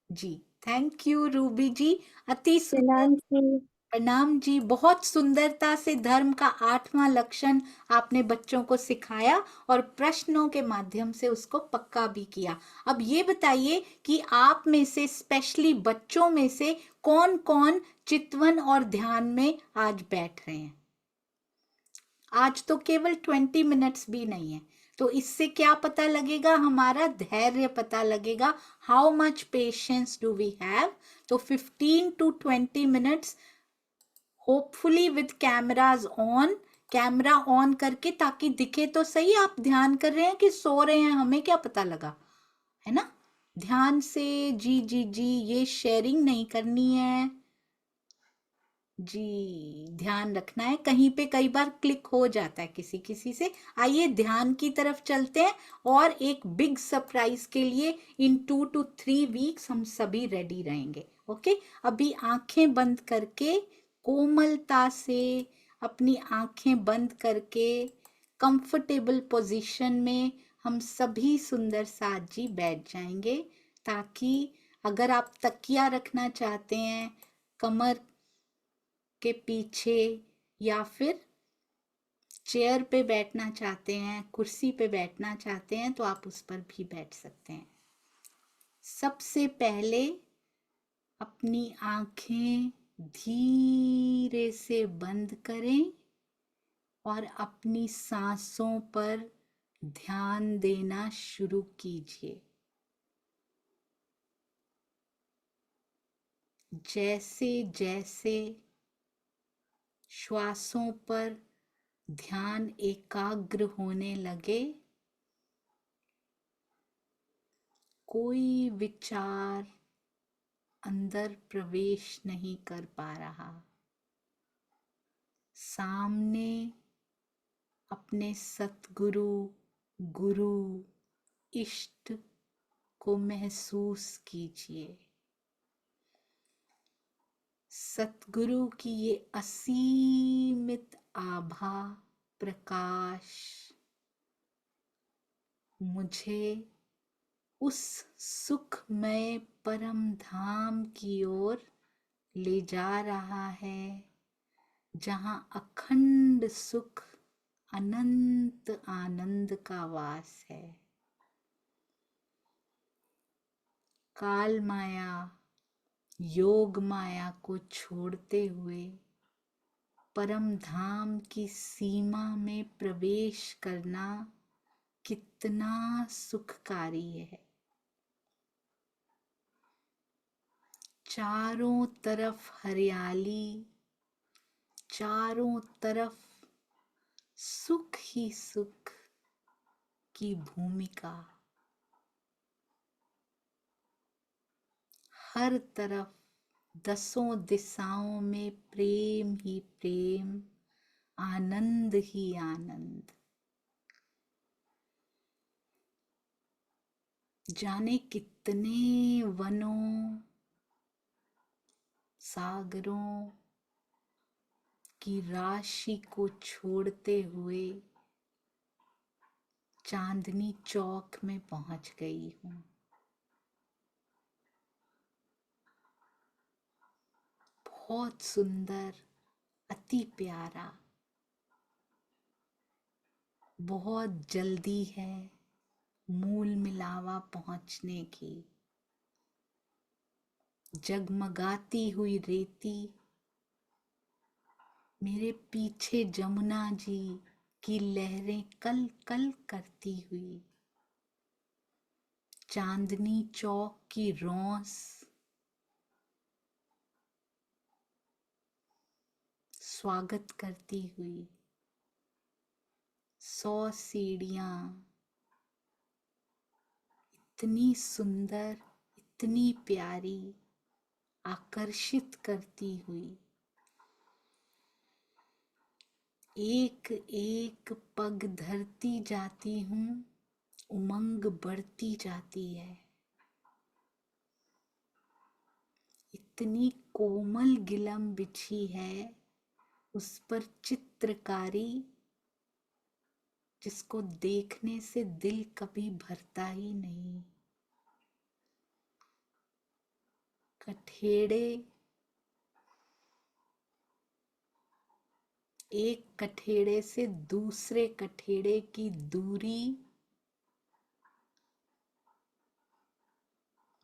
जी। थैंक यू रूबी जी, अति सुंदर। प्रणाम जी। बहुत सुंदरता से धर्म का 8वां लक्षण आपने बच्चों को सिखाया और प्रश्नों के माध्यम से उसको पक्का भी किया। अब ये बताइए कि आप में से, स्पेशली बच्चों में से, कौन कौन चितवन और ध्यान में आज बैठ रहे हैं? आज तो केवल 20 मिनट्स भी नहीं है, तो इससे क्या पता लगेगा? हमारा धैर्य पता लगेगा। How much patience do we have? तो 15 to 20 minutes hopefully with cameras on, camera on करके, ताकि दिखे तो सही आप ध्यान कर रहे हैं कि सो रहे हैं, हमें क्या पता लगा, है ना? ध्यान से जी जी जी, ये शेयरिंग नहीं करनी है जी, ध्यान रखना है। कहीं पे कई बार क्लिक हो जाता है किसी किसी से। आइए ध्यान की तरफ चलते हैं और एक बिग सरप्राइज के लिए इन 2 to 3 वीक्स हम सभी रेडी रहेंगे। ओके, अभी आंखें बंद करके, कोमलता से अपनी आंखें बंद करके कंफर्टेबल पोजीशन में हम सभी सुंदर साथ जी बैठ जाएंगे, ताकि अगर आप तकिया रखना चाहते हैं कमर के पीछे या फिर चेयर पे बैठना चाहते हैं, कुर्सी पे बैठना चाहते हैं तो आप उस पर भी बैठ सकते हैं। सबसे पहले अपनी आंखें धीरे से बंद करें और अपनी सांसों पर ध्यान देना शुरू कीजिए। जैसे जैसे श्वासों पर ध्यान एकाग्र होने लगे, कोई विचार अंदर प्रवेश नहीं कर पा रहा। सामने अपने सतगुरु, गुरु, इष्ट को महसूस कीजिए। सतगुरु की ये असीमित आभा प्रकाश मुझे उस सुखमय परम धाम की ओर ले जा रहा है, जहां अखंड सुख, अनंत आनंद का वास है। काल माया, योग माया को छोड़ते हुए परम धाम की सीमा में प्रवेश करना कितना सुखकारी है। चारों तरफ हरियाली, चारों तरफ सुख ही सुख की भूमिका, हर तरफ दसों दिशाओं में प्रेम ही प्रेम, आनंद ही आनंद। जाने कितने वनों, सागरों की राशि को छोड़ते हुए चांदनी चौक में पहुंच गई हूँ। बहुत सुंदर, अति प्यारा, बहुत जल्दी है मूल मिलावा पहुंचने की। जगमगाती हुई रेती, मेरे पीछे जमुना जी की लहरें कल कल करती हुई, चांदनी चौक की रौंस स्वागत करती हुई, 100 सीढ़ियां इतनी सुंदर, इतनी प्यारी, आकर्षित करती हुई, एक एक पग धरती जाती हूँ, उमंग बढ़ती जाती है। इतनी कोमल गिलम बिछी है, उस पर चित्रकारी जिसको देखने से दिल कभी भरता ही नहीं। कठेड़े, एक कठेड़े से दूसरे कठेड़े की दूरी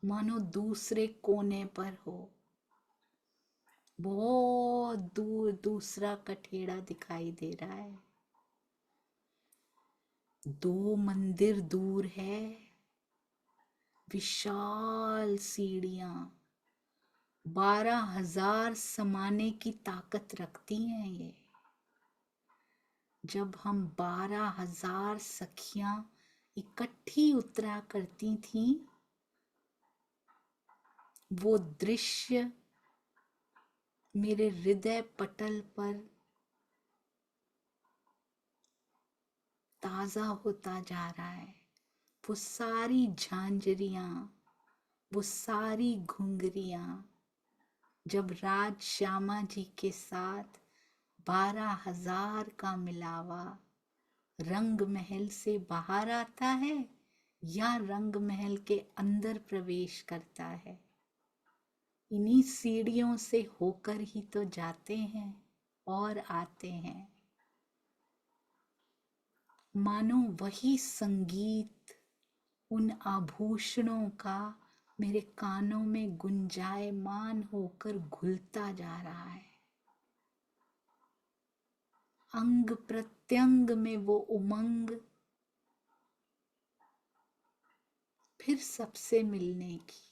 मानो दूसरे कोने पर हो। बहुत दूर दूसरा कठेड़ा दिखाई दे रहा है। 2 मंदिर दूर है, विशाल सीढ़ियां 12,000 समाने की ताकत रखती हैं ये। जब हम 12,000 सखियां इकट्ठी उतरा करती थीं, वो दृश्य मेरे हृदय पटल पर ताजा होता जा रहा है। वो सारी झांझरियां, वो सारी घुंघरियां जब राज श्यामा जी के साथ 12,000 का मिलावा रंग महल से बाहर आता है या रंग महल के अंदर प्रवेश करता है, इन्हीं सीढ़ियों से होकर ही तो जाते हैं और आते हैं। मानो वही संगीत उन आभूषणों का मेरे कानों में गुंजायमान होकर घुलता जा रहा है। अंग प्रत्यंग में वो उमंग, फिर सबसे मिलने की।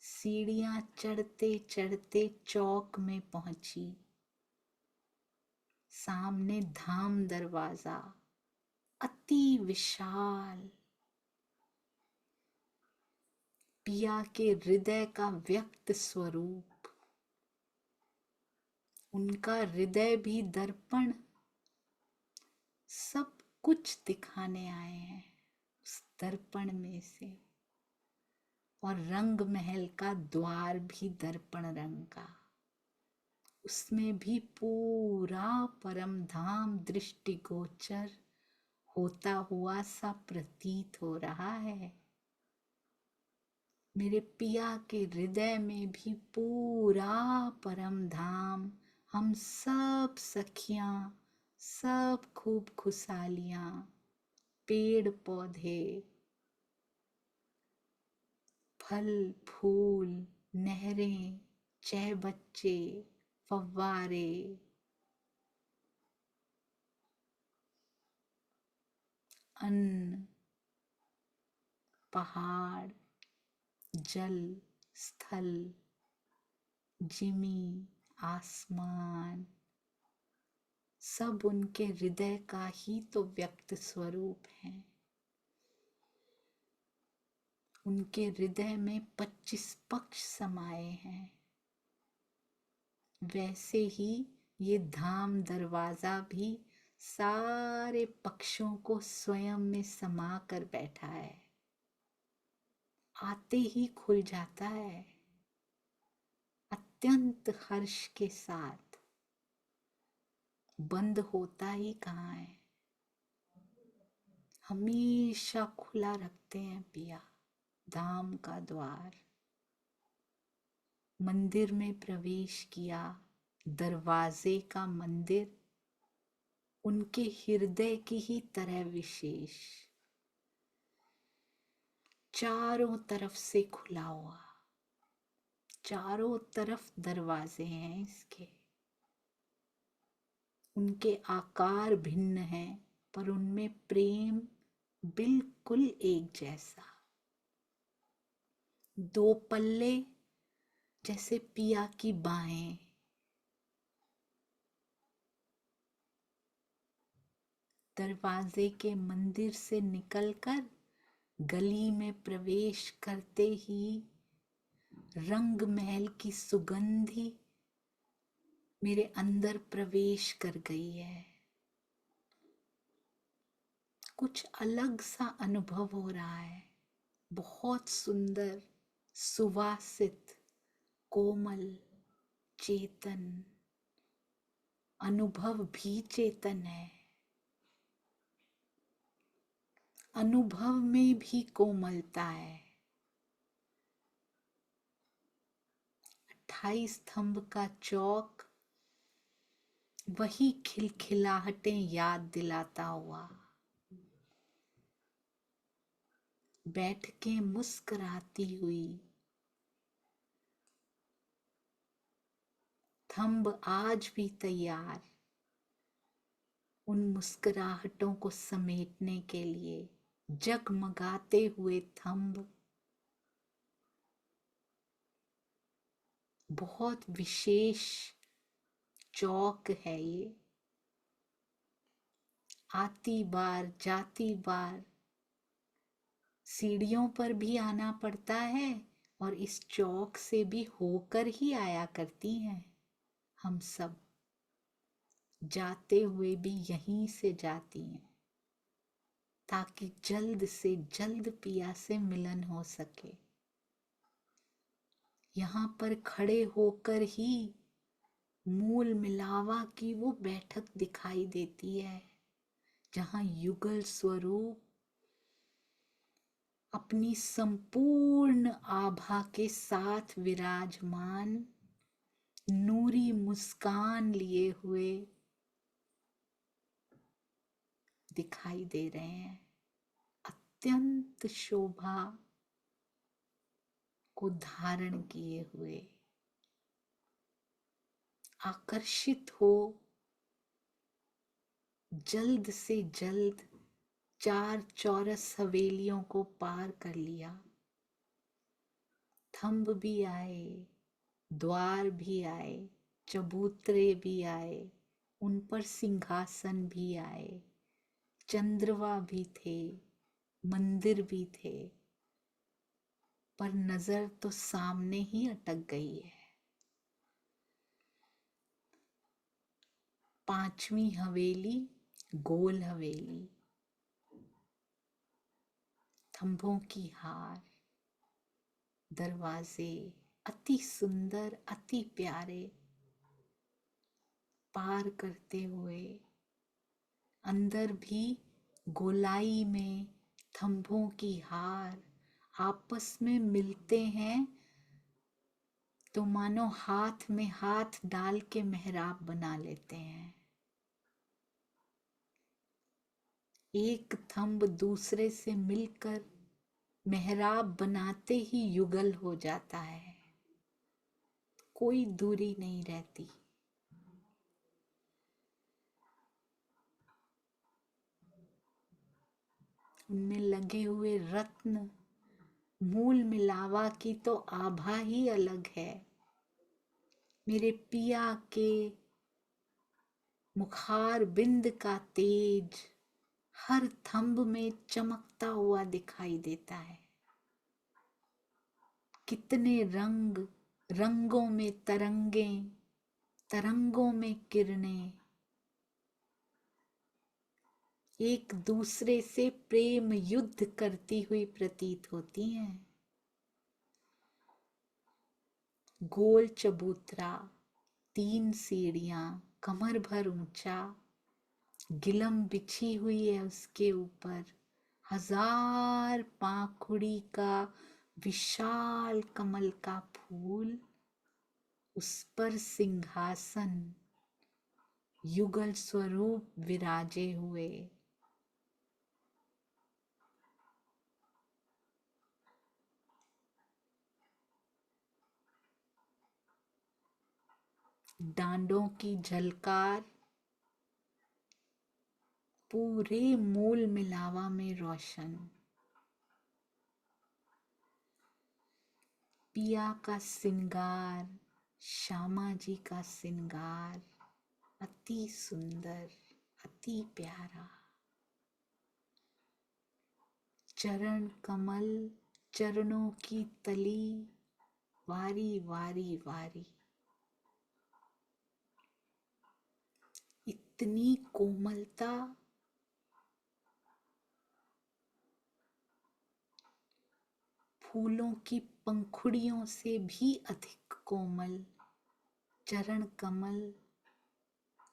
सीढ़ियां चढ़ते चढ़ते चौक में पहुंची। सामने धाम दरवाजा, अति विशाल, पिया के हृदय का व्यक्त स्वरूप। उनका हृदय भी दर्पण, सब कुछ दिखाने आए हैं उस दर्पण में से। और रंग महल का द्वार भी दर्पण रंग का, उसमें भी पूरा परम धाम दृष्टिगोचर होता हुआ सा प्रतीत हो रहा है। मेरे पिया के हृदय में भी पूरा परम धाम, हम सब सखियां, सब खूब खुशहालियां, पेड़ पौधे, फल फूल, नहरें, चह बच्चे, फव्वारे, अन्न, पहाड़, जल, स्थल, जिमी, आसमान, सब उनके हृदय का ही तो व्यक्त स्वरूप है। उनके हृदय में 25 पक्ष समाये हैं। वैसे ही ये धाम दरवाजा भी सारे पक्षों को स्वयं में समा कर बैठा है। आते ही खुल जाता है अत्यंत हर्ष के साथ, बंद होता ही कहाँ है। हमेशा खुला रखते हैं पिया धाम का द्वार। मंदिर में प्रवेश किया, दरवाजे का मंदिर उनके हृदय की ही तरह विशेष, चारों तरफ से खुला हुआ, चारों तरफ दरवाजे हैं इसके। उनके आकार भिन्न हैं पर उनमें प्रेम बिल्कुल एक जैसा। दो पल्ले जैसे पिया की बाहें, दरवाजे के मंदिर से निकलकर गली में प्रवेश करते ही रंग महल की सुगंधी मेरे अंदर प्रवेश कर गई है। कुछ अलग सा अनुभव हो रहा है, बहुत सुंदर, सुवासित, कोमल, चेतन। अनुभव भी चेतन है, अनुभव में भी कोमलता है। 28 स्तंभ का चौक वही खिलखिलाहटें याद दिलाता हुआ, बैठकें मुस्कुराती हुई, थंब आज भी तैयार उन मुस्कुराहटों को समेटने के लिए। जगमगाते हुए थंब, बहुत विशेष चौक है ये। आती बार जाती बार सीढ़ियों पर भी आना पड़ता है और इस चौक से भी होकर ही आया करती हैं हम सब। जाते हुए भी यहीं से जाती हैं ताकि जल्द से जल्द पिया से मिलन हो सके। यहाँ पर खड़े होकर ही मूल मिलावा की वो बैठक दिखाई देती है जहाँ युगल स्वरूप अपनी संपूर्ण आभा के साथ विराजमान, नूरी मुस्कान लिए हुए दिखाई दे रहे हैं, अत्यंत शोभा को धारण किए हुए, आकर्षित हो जल्द से जल्द 4 चौरस हवेलियों को पार कर लिया। थंब भी आए, द्वार भी आए, चबूतरे भी आए, उन पर सिंहासन भी आए, चंद्रवा भी थे, मंदिर भी थे, पर नजर तो सामने ही अटक गई है। 5वीं हवेली गोल हवेली, थंभों की हार, दरवाजे अति सुंदर, अति प्यारे, पार करते हुए अंदर भी गोलाई में थंभों की हार आपस में मिलते हैं तो मानो हाथ में हाथ डाल के मेहराब बना लेते हैं। एक थंब दूसरे से मिलकर मेहराब बनाते ही युगल हो जाता है, कोई दूरी नहीं रहती। उनमें लगे हुए रत्न, मूल मिलावा की तो आभा ही अलग है। मेरे पिया के मुखार बिंद का तेज हर थंब में चमकता हुआ दिखाई देता है। कितने रंग, रंगों में तरंगे, तरंगों में किरणें एक दूसरे से प्रेम युद्ध करती हुई प्रतीत होती हैं। गोल चबूतरा, 3 सीढ़ियां, कमर भर ऊंचा, गिलम बिछी हुई है, उसके ऊपर 1000 पाखुड़ी का विशाल कमल का फूल, उस पर सिंहासन युगल स्वरूप विराजे हुए। डांडों की झलकार पूरे मूल मिलावा में रोशन। पिया का सिंगार, श्यामा जी का सिंगार अति सुंदर, अति प्यारा। चरण कमल, चरणों की तली वारी वारी वारी, इतनी कोमलता, फूलों की पंखुड़ियों से भी अधिक कोमल चरण कमल,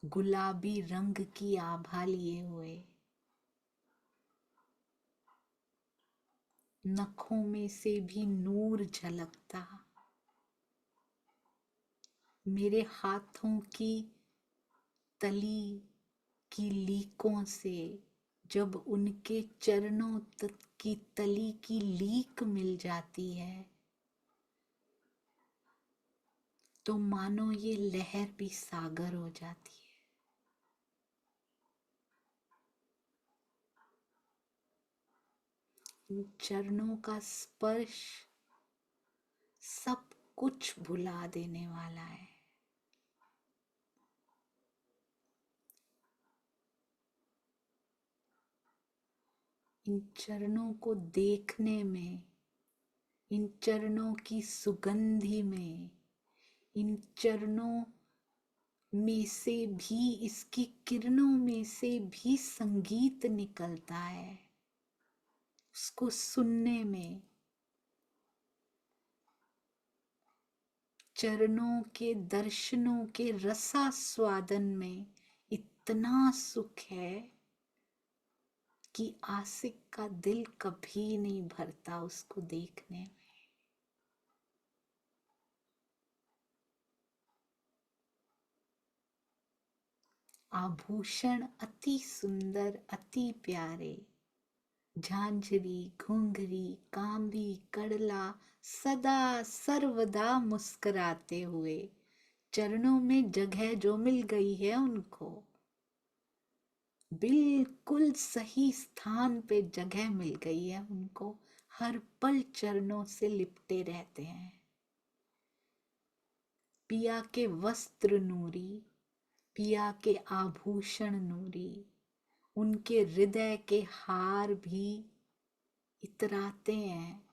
गुलाबी रंग की आभा लिए हुए, नखों में से भी नूर झलकता। मेरे हाथों की तली की लीकों से जब उनके चरणों तक की तली की लीक मिल जाती है तो मानो ये लहर भी सागर हो जाती है। इन चरणों का स्पर्श सब कुछ भुला देने वाला है। इन चरणों को देखने में, इन चरणों की सुगंधी में, इन चरणों में से भी, इसकी किरणों में से भी संगीत निकलता है। उसको सुनने में, चरणों के दर्शनों के रसास्वादन में इतना सुख है कि आशिक का दिल कभी नहीं भरता उसको देखने में। आभूषण अति सुंदर, अति प्यारे, झांझरी, घुंघरी, कांबी, कड़ला, सदा सर्वदा मुस्कुराते हुए, चरणों में जगह जो मिल गई है उनको, बिल्कुल सही स्थान पे जगह मिल गई है उनको, हर पल चरणों से लिपटे रहते हैं। पिया के वस्त्र नूरी, पिया के आभूषण नूरी, उनके हृदय के हार भी इतराते हैं,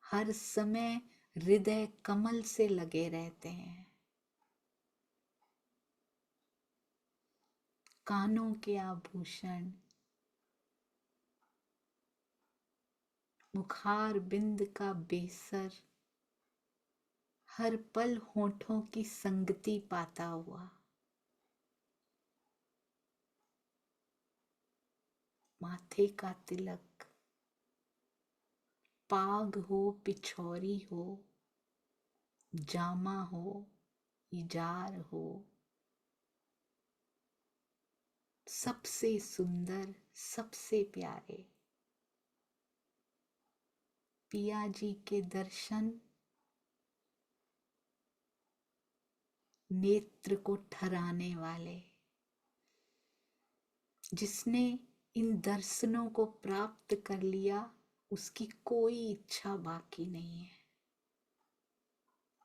हर समय हृदय कमल से लगे रहते हैं। कानों के आभूषण, मुखार बिंद का बेसर, हर पल होठों की संगति पाता हुआ, माथे का तिलक, पाग हो, पिछौरी हो, जामा हो, इजार हो, सबसे सुंदर, सबसे प्यारे पिया जी के दर्शन नेत्र को ठराने वाले। जिसने इन दर्शनों को प्राप्त कर लिया उसकी कोई इच्छा बाकी नहीं है।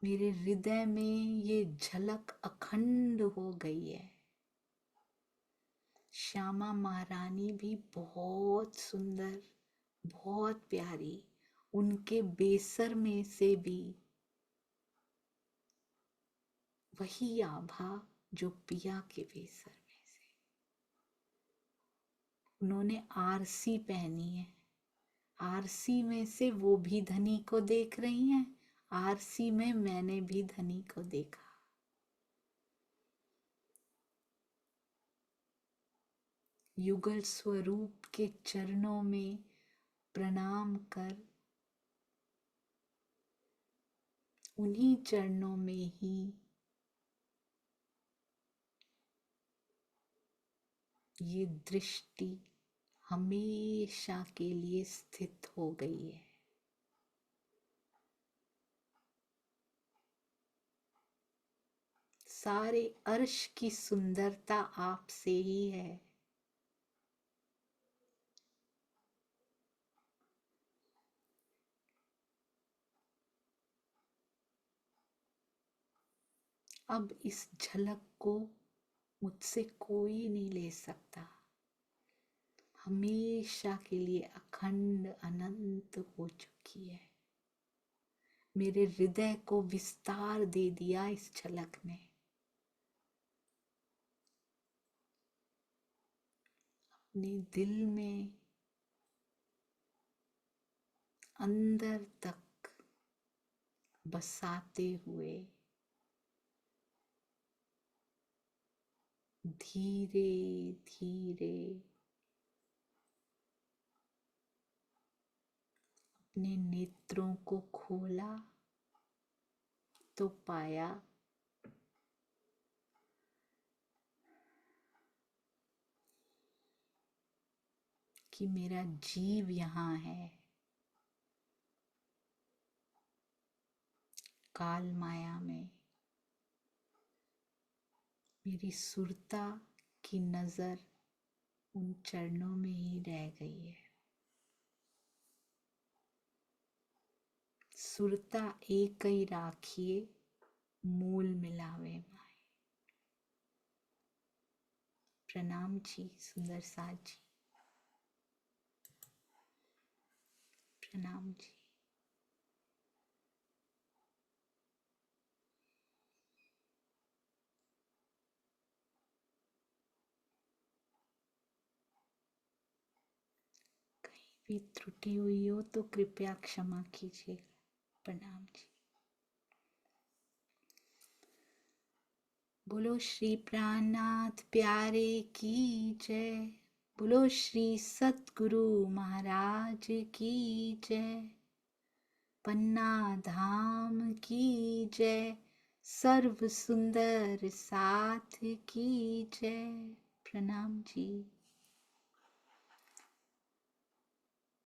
मेरे हृदय में ये झलक अखंड हो गई है। श्यामा महारानी भी बहुत सुंदर, बहुत प्यारी, उनके बेसर में से भी वही आभा जो पिया के बेसर में से। उन्होंने आरसी पहनी है, आरसी में से वो भी धनी को देख रही हैं, आरसी में मैंने भी धनी को देखा। युगल स्वरूप के चरणों में प्रणाम कर उन्हीं चरणों में ही ये दृष्टि हमेशा के लिए स्थित हो गई है। सारे अर्श की सुंदरता आपसे ही है। अब इस झलक को मुझसे कोई नहीं ले सकता। हमेशा के लिए अखंड अनंत हो चुकी है। मेरे हृदय को विस्तार दे दिया इस झलक ने। अपने दिल में अंदर तक बसाते हुए धीरे धीरे अपने नेत्रों को खोला तो पाया कि मेरा जीव यहाँ है। काल माया में मेरी सुरता की नजर उन चरणों में ही रह गई है। सुरता एक ही राखिए, मूल मिलावे माए। प्रणाम जी सुंदर साथ जी, प्रणाम जी। भी त्रुटि हुई हो तो कृपया क्षमा कीजिएगा। प्रणाम जी। बोलो श्री प्राणनाथ प्यारे की जय। बोलो श्री सतगुरु महाराज की जय। पन्ना धाम की जय। सर्व सुंदर साथ की जय। प्रणाम जी।